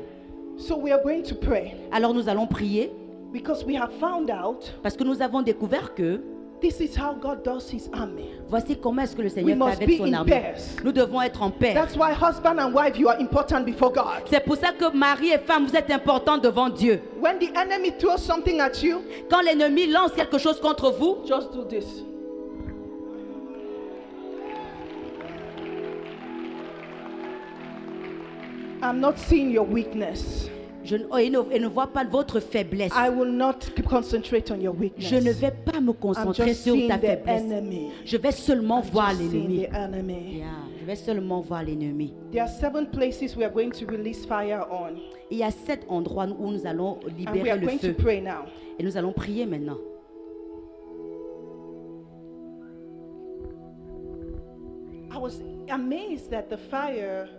So we are going to pray Alors nous allons prier because we have found out parce que nous avons découvert que this is how God does his army. voici comment est-ce que le We Seigneur fait must avec be son in armée. pairs. Nous devons être en paix. That's why husband and wife, you are important before God. C'est pour ça que mari et femme, vous êtes importants devant Dieu. When the enemy throws something at you, Quand l'ennemi lance quelque chose contre vous, just do this. I'm not seeing your weakness. et ne voient pas votre faiblesse. I will not concentrate on your weakness. Je ne vais pas me I'm concentrer just sur seeing ta the faiblesse. enemy. Je vais seulement voir Just seeing l'ennemi. the enemy. Yeah, je vais seulement voir l'ennemi. There are 7 places we are going to release fire on. Il y a 7 endroits où nous allons And we libérer are le going to feu. pray now. Et nous allons prier maintenant. I was amazed that the fire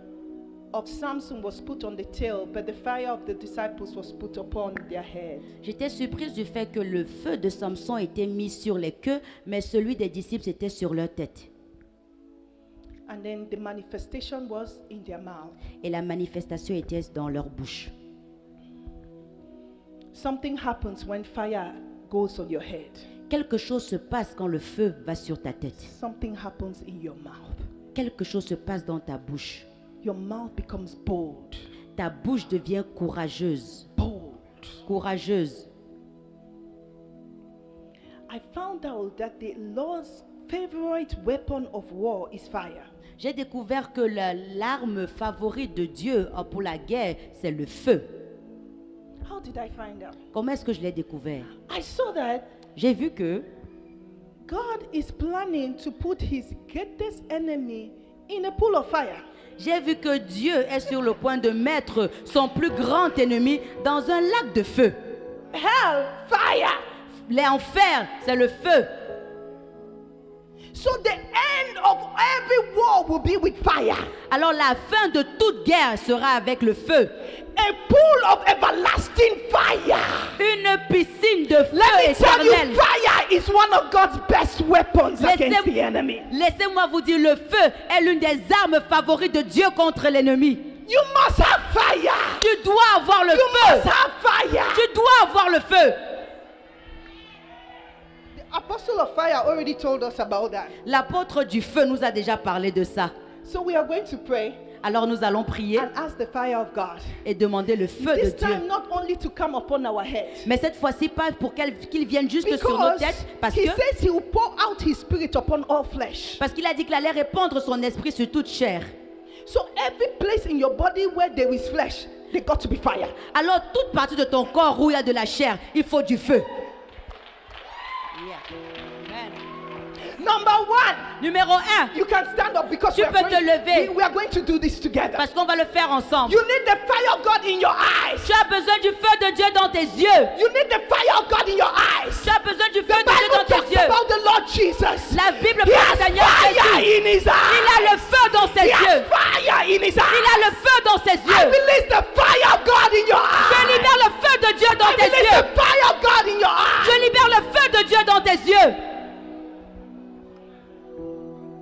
of Samson was put on the tail, but the fire of the disciples was put upon their head. J'étais surprise du fait que le feu de Samson était mis sur les queues, mais celui des disciples était sur leur tête. And then the manifestation was in their mouth. Et la manifestation était dans leur bouche. Something happens when fire goes on your head. Quelque chose se passe quand le feu va sur ta tête. Something happens in your mouth. Quelque chose se passe dans ta bouche. Your mouth becomes bold. Ta bouche devient courageuse. Bold. Courageuse. I found out that the Lord's favorite weapon of war is fire. J'ai découvert que l'arme favorite de Dieu pour la guerre, c'est le feu. How did I find out? Comment est-ce que je l'ai découvert? I saw that J'ai vu que God is planning to put his greatest enemy in a pool of fire. J'ai vu que Dieu est sur le point de mettre son plus grand ennemi dans un lac de feu. Hell, fire. L'enfer, c'est le feu. So the end of every war will be with fire. Alors la fin de toute guerre sera avec le feu. A pool of everlasting fire. Une piscine de feu Let me tell you, éternel. fire is one of God's best weapons against the enemy. Laissez-moi vous dire, le feu est l'une des armes favorites de Dieu contre l'ennemi. You must have fire. Tu dois avoir le You feu. must have fire. Tu dois avoir le feu. The apostle of fire already told us about that. L'apôtre du feu nous a déjà parlé de ça. So we are going to pray Alors nous allons prier and ask the fire of God. et demander le feu de This Dieu. time not only to come upon our head. Mais cette fois-ci, pas pour qu'il vienne juste sur nos Because têtes, he says he will pour out his spirit upon all flesh. parce qu'il a dit qu'il allait répandre son esprit sur toute chair. So every place in your body where there is flesh, there got to be fire. Alors toute partie de ton corps où il y a de la chair, il faut du feu. Number 1, Numéro 1, you can stand up because Tu peux te lever. we are going to do this together. parce qu'on va le faire ensemble. You need the fire of God in your eyes. Tu as besoin du feu de Dieu dans tes yeux. You need the fire of God in your eyes. Tu as besoin du feu The de Dieu Bible dans tes talks yeux. about the Lord Jesus. La Bible He parle has du Seigneur fire Jésus. in his eyes. Il a le feu dans ses He has yeux. fire in his eyes. Il a le feu dans ses I yeux. release the fire of God in your Je eyes. libère le feu de Dieu dans I tes release yeux. the fire of God in your eyes. Je libère le feu de Dieu dans tes yeux.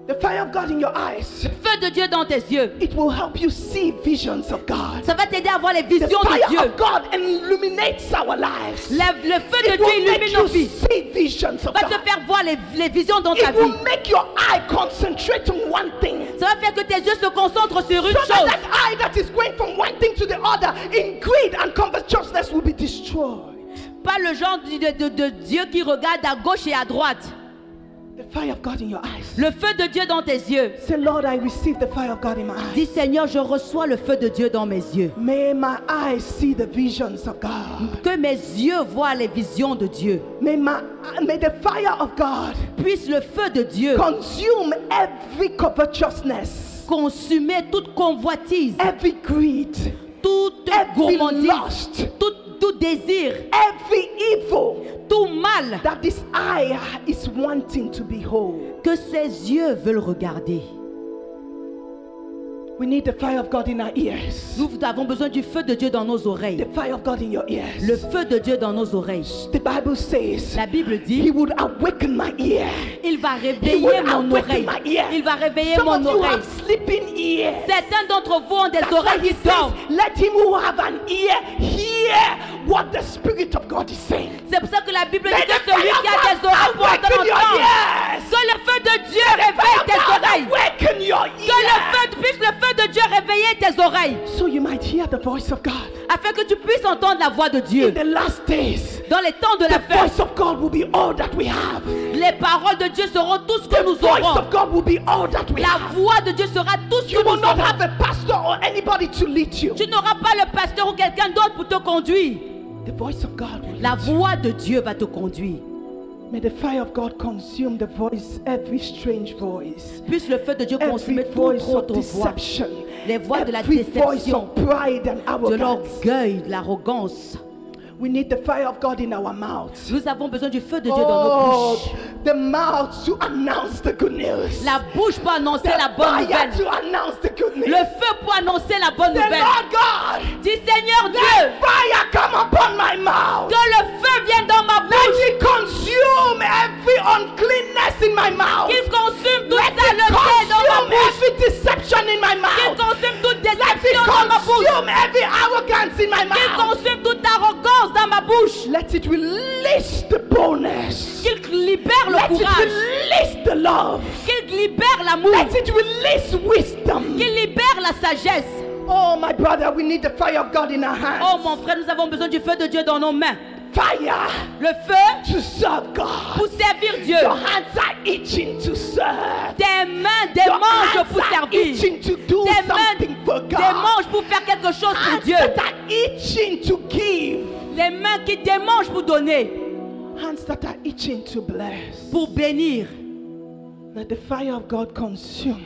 The fire of God in your eyes. Feu de Dieu dans tes yeux. It will help you see visions of God. Ça va t'aider à voir les The visions de fire Dieu. of God illuminates our lives. Le feu de It Dieu will make illumine you nos vies. see visions of Va te God. faire voir les visions dans ta It will vie. make your eye concentrate on one thing. Ça va faire que tes yeux se concentrent sur une So that chose. that eye that is going from one thing to the other in greed and covetousness will be destroyed. Pas le genre de Dieu qui regarde à gauche et à droite. The fire of God in your eyes. Le feu de Dieu dans tes yeux. Say, Lord, I receive the fire of God in my eyes. Dis Seigneur, je reçois le feu de Dieu dans mes yeux. May my eyes see the visions of God. Que mes yeux voient les visions de Dieu. May the fire of God Puisse le feu de Dieu consume every covetousness, consumer toute convoitise, every greed, toute every gourmandise, lust, tout désir, every evil tout mal that this eye is wanting to behold. que ses yeux veulent regarder. We need the fire of God in our ears. Nous avons besoin du feu de Dieu dans nos oreilles. The fire of God in your ears. Le feu de Dieu dans nos oreilles. The Bible says La Bible He dit, would awaken my ear. il va He réveiller would mon awaken oreille. my ear. Il va réveiller Some mon of you oreille. have sleeping ears. Certains d'entre vous ont des That's why oreilles he qui says, dorment. let him who have an ear hear what the Spirit of God is saying. C'est pour ça que la Bible May dit the que celui fire qui of a des God oreilles pour awaken your entendre. ears. Que le feu de Dieu Fire réveille of tes God oreilles. awaken your Que le ears. feu, puisse le feu de Dieu réveiller tes oreilles. So you might hear the voice of God. Afin que tu puisses entendre la voix de Dieu. In the last days, Dans les temps de la the fin, voice of God will be all that we have. les paroles de Dieu seront tout ce que The nous voice aurons. of God will be all that we La have. voix de Dieu sera tout ce You que nous will not aurons. have a pastor or anybody to lead you. Tu n'auras pas le pasteur ou quelqu'un d'autre pour te conduire. The voice of God will La lead you. voix de Dieu va te conduire. May the fire of God consume the voice, every strange voice, Puisse le feu de Dieu every consumer toute voice of autre voix. deception, Les voix de la every voice déception, of pride and de arrogance. l'orgueil, de l'arrogance. We need the fire of God in our mouths. Nous avons besoin du feu de Dieu dans nos Oh, bouches. the mouth to announce the good news. La bouche pour annoncer The la bonne fire nouvelle. to announce the good news. Le feu pour annoncer la bonne The nouvelle. Lord God, Dis Seigneur Dieu, let fire come upon my mouth. que le feu vienne dans ma Let bouche. it consume every uncleanness in my mouth. Qu'il consume toute Let it saleté dans ma consume bouche. every deception in my Qu'il mouth. consume toute Let it déception dans ma bouche. consume every arrogance in my Qu'il mouth. consume toute arrogance dans ma bouche. Let it release the boldness. Qu'il libère le Let it courage. release the love. Qu'il libère l'amour. Let it release wisdom. Qu'il libère la sagesse. Oh, my brother, we need the fire of God in our hands. Oh mon frère, nous avons besoin du feu de Dieu dans nos mains. Fire Le feu to serve God. pour servir Dieu. Your hands are itching to serve. Tes mains, des Your manches hands pour are servir. itching to do Tes mains, something for des God. manches pour faire quelque chose pour Hands Dieu. that are itching to give. Les mains qui démangent pour donner, Hands that are itching to bless. pour bénir. Let the fire of God consume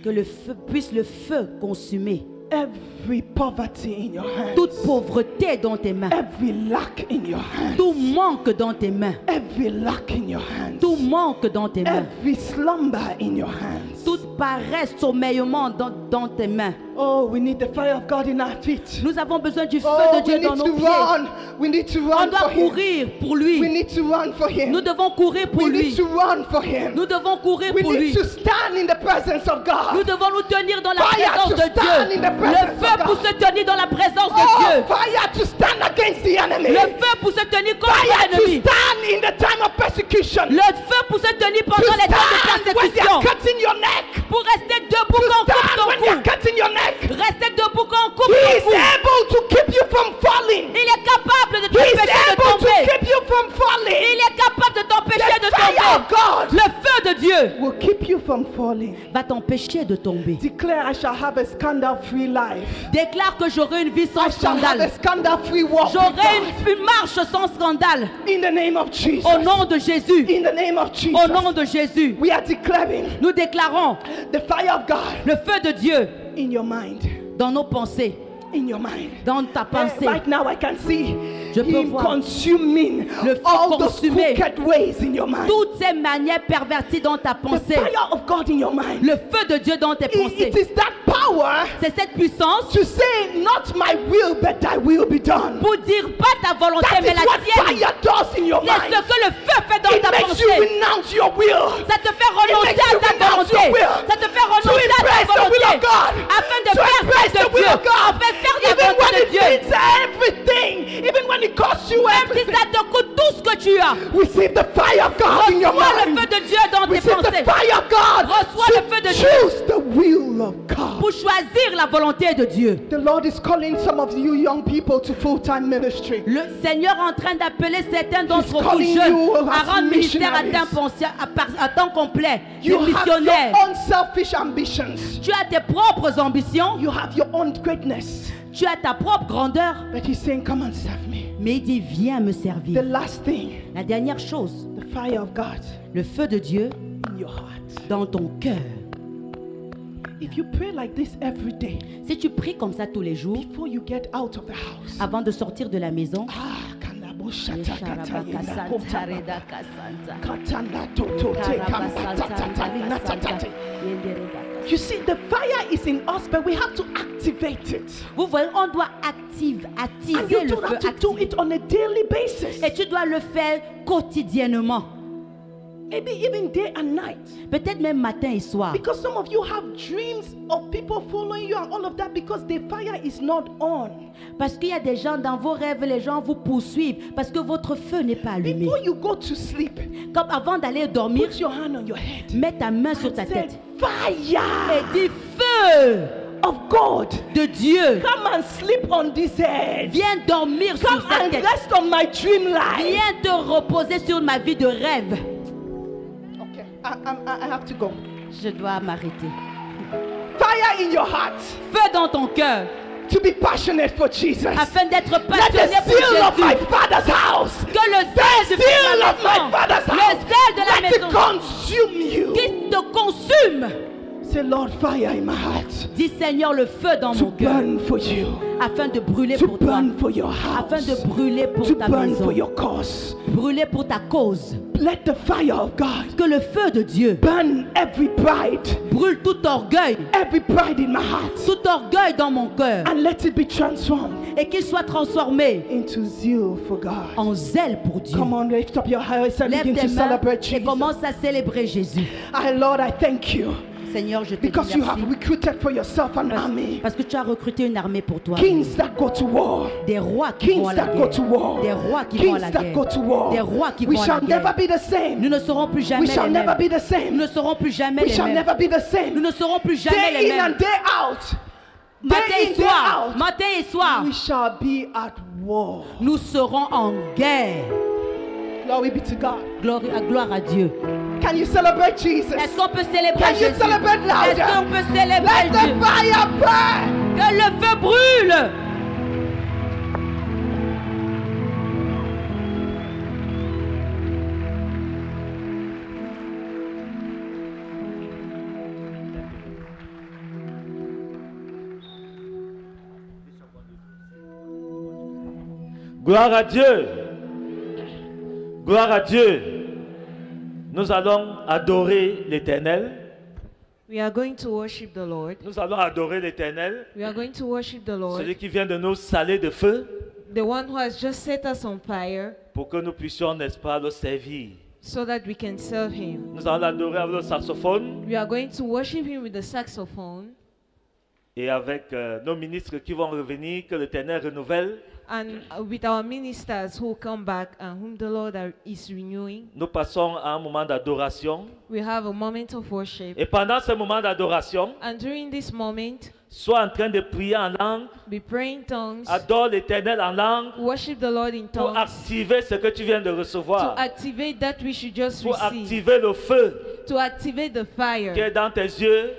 Que le feu puisse le feu consumer every poverty in your hands. toute pauvreté dans tes mains, Every lack in your hands. tout manque dans tes mains, Every lack in your hands. tout manque dans tes mains, Every slumber in your hands. toute paresse, sommeillement dans tes mains. Oh, we need the fire of God in our feet. Nous avons besoin du feu Oh, de we Dieu need dans nos to pieds. run. We need to On run doit for Him. courir pour We lui. need to run for Him. Nous devons courir pour We need lui. to run for Him. Nous devons courir We pour need lui. to stand in the presence of Nous God. devons nous tenir dans la Fire présence to de stand in Dieu. the Le presence feu of pour God. se tenir dans la présence de Oh, Dieu. fire to stand against the enemy. Le feu pour se tenir contre Fire to l'ennemi. stand in the time of persecution. Le feu pour se tenir To pendant les temps de stand when they persécution. are cutting your neck. Pour rester debout To quand on coupe stand ton when they are cou. cutting your neck. Rester debout quand on coupe He ton is cou. able to keep you from falling. Il est capable de He is t'empêcher de able to tomber. keep you from falling. Il est capable de t'empêcher de The fire of tomber. God Le feu de Dieu will keep you from falling. va t'empêcher de tomber. Declare, I shall have a scandal-free life. Déclare que j'aurai une vie sans I shall have a scandale. scandal-free walk with J'aurai God. une marche sans scandale. In the name of Jesus. Au nom de Jésus. In the name of Jesus. Au nom de Jésus. We are declaring Nous déclarons the fire of God le feu de Dieu in your mind. dans nos pensées, In your mind. dans ta pensée. Right now I can see Je peux Him voir consuming le feu all those consumer crooked ways in your mind. toutes ces manières perverties dans ta The pensée. fire of God in your mind. Le feu de Dieu dans tes pensées. It is that power C'est cette puissance to say, not my will, but thy will be done. pour dire pas ta volonté That mais is la what tienne. fire does in your C'est mind. ce que le feu fait dans It ta makes you pensée. renounce your will. Ça te fait renoncer makes à you ta renounce volonté. your will. Ça te fait To renoncer à ta embrace the will volonté. of God. Afin de To faire embrace celle the de will Dieu. of God. Afin de faire la Even when volonté de it Dieu. means everything. Even when it costs you Même si everything. ça te coûte tout ce que tu as. Receive the fire of God in your Reçois le mind. feu de Dieu dans tes Receive the pensées. fire of God. Reçois le feu de Dieu. Choose the will of God. Pour choisir la volonté de Dieu. The Lord is calling some of you young people to full-time ministry. Le Seigneur est en train d'appeler certains d'entre vous calling jeunes you à as rendre ministère à missionaries. à temps complet. Des You have your missionnaires. own selfish ambitions. Tu as tes propres ambitions. You have your own greatness. Tu as ta propre grandeur. But He's saying, come and serve me. Mais il dit, viens me The servir. last thing, La dernière chose, the fire of God le feu de Dieu in your heart. dans ton cœur. If you pray like this every day, Si tu pries comme ça tous les jours, before you get out of the house, avant de sortir de la maison, kanabo shata kata yena kota Santa. katana toto te kamba lina tatate. You see, the fire is in us, but we have to activate it. Vous voyez, on doit attiser And you le do feu. have to do activer. it on a daily basis. Et tu dois le faire quotidiennement. Maybe even day and night. Peut-être même matin et soir. Because some of you have dreams of people following you and all of that because the fire is not on. Parce qu'il y a des gens dans vos rêves, les gens vous poursuivent parce que votre feu n'est pas allumé. Before you go to sleep, Comme avant d'aller dormir, put your hand on your head. mets ta main sur ta Say, tête fire! et dis feu. of God. de Dieu. Come and sleep on this head. Viens dormir Come sur cette and tête. rest on my dream life. Viens te reposer sur ma vie de rêve. Okay, I have to go. Je dois m'arrêter. Fire in your heart Feu dans ton cœur, to be passionate for Jesus. afin d'être Let passionné the pour seal of my Jésus. Father's house, Que le zèle de seal la of my maison, Father's le house, zèle de la let it maison, consume you. qui te consume. Say, Lord, fire in my heart Dis Seigneur, le feu dans to mon cœur, burn for you, afin de brûler to pour toi, burn for your afin house, de brûler pour to ta burn maison, for your cause. brûler pour ta cause. Let the fire of God Que le feu de Dieu burn every pride brûle tout orgueil, in my heart, tout orgueil dans mon cœur, and let it be transformed et qu'il soit transformé into zeal for God. en zèle pour Dieu. Come on, lift up your hands and Lève begin tes to mains celebrate et Jesus. commence à célébrer Jésus. Lord, I thank you Seigneur, je te dis because you have merci recruited for yourself an army. parce que tu as recruté une armée pour toi. Kings that go to war. Des rois qui vont Kings à la that go guerre. to war. Des rois qui vont à Kings la that guerre. go to war. Des rois qui We vont à la shall never guerre. be the same. Nous ne serons plus jamais We shall les never mêmes. be the Nous same. ne serons plus jamais We les shall mêmes. never be the Nous same. ne serons plus jamais Day les in and mêmes. day out. Matin Day et in, day soir, out. matin et soir, We shall be at war. nous serons en guerre. Glory be to God. Gloire à Dieu. Can you celebrate Jesus? Est-ce qu'on peut célébrer Can you Jésus? celebrate Est-ce qu'on louder? peut célébrer Let the Dieu? fire burn. Que le feu brûle. Gloire à Dieu. Gloire à Dieu. Nous allons adorer l'Éternel. We are going to worship the Lord. Nous allons adorer l'Éternel. We are going to worship the Lord, Celui qui vient de nous saler de feu the one who has just set us on fire, pour que nous puissions, n'est-ce pas, le servir. so that we can serve Him. Nous allons l'adorer avec le saxophone We are going to worship Him with the saxophone et avec nos ministres qui vont revenir, que l'Éternel renouvelle. and with our ministers who come back and whom the Lord is renewing. Nous passons à un moment d'adoration. We have a moment of worship. Et pendant ce moment d'adoration, And during this moment, sois en train de prier en langue, be praying tongues, adore l'Éternel en langue worship the Lord in pour tongues, activer ce que tu viens de to recevoir, activate that we should just pour receive, activer le feu to activate the qui fire est dans tes yeux,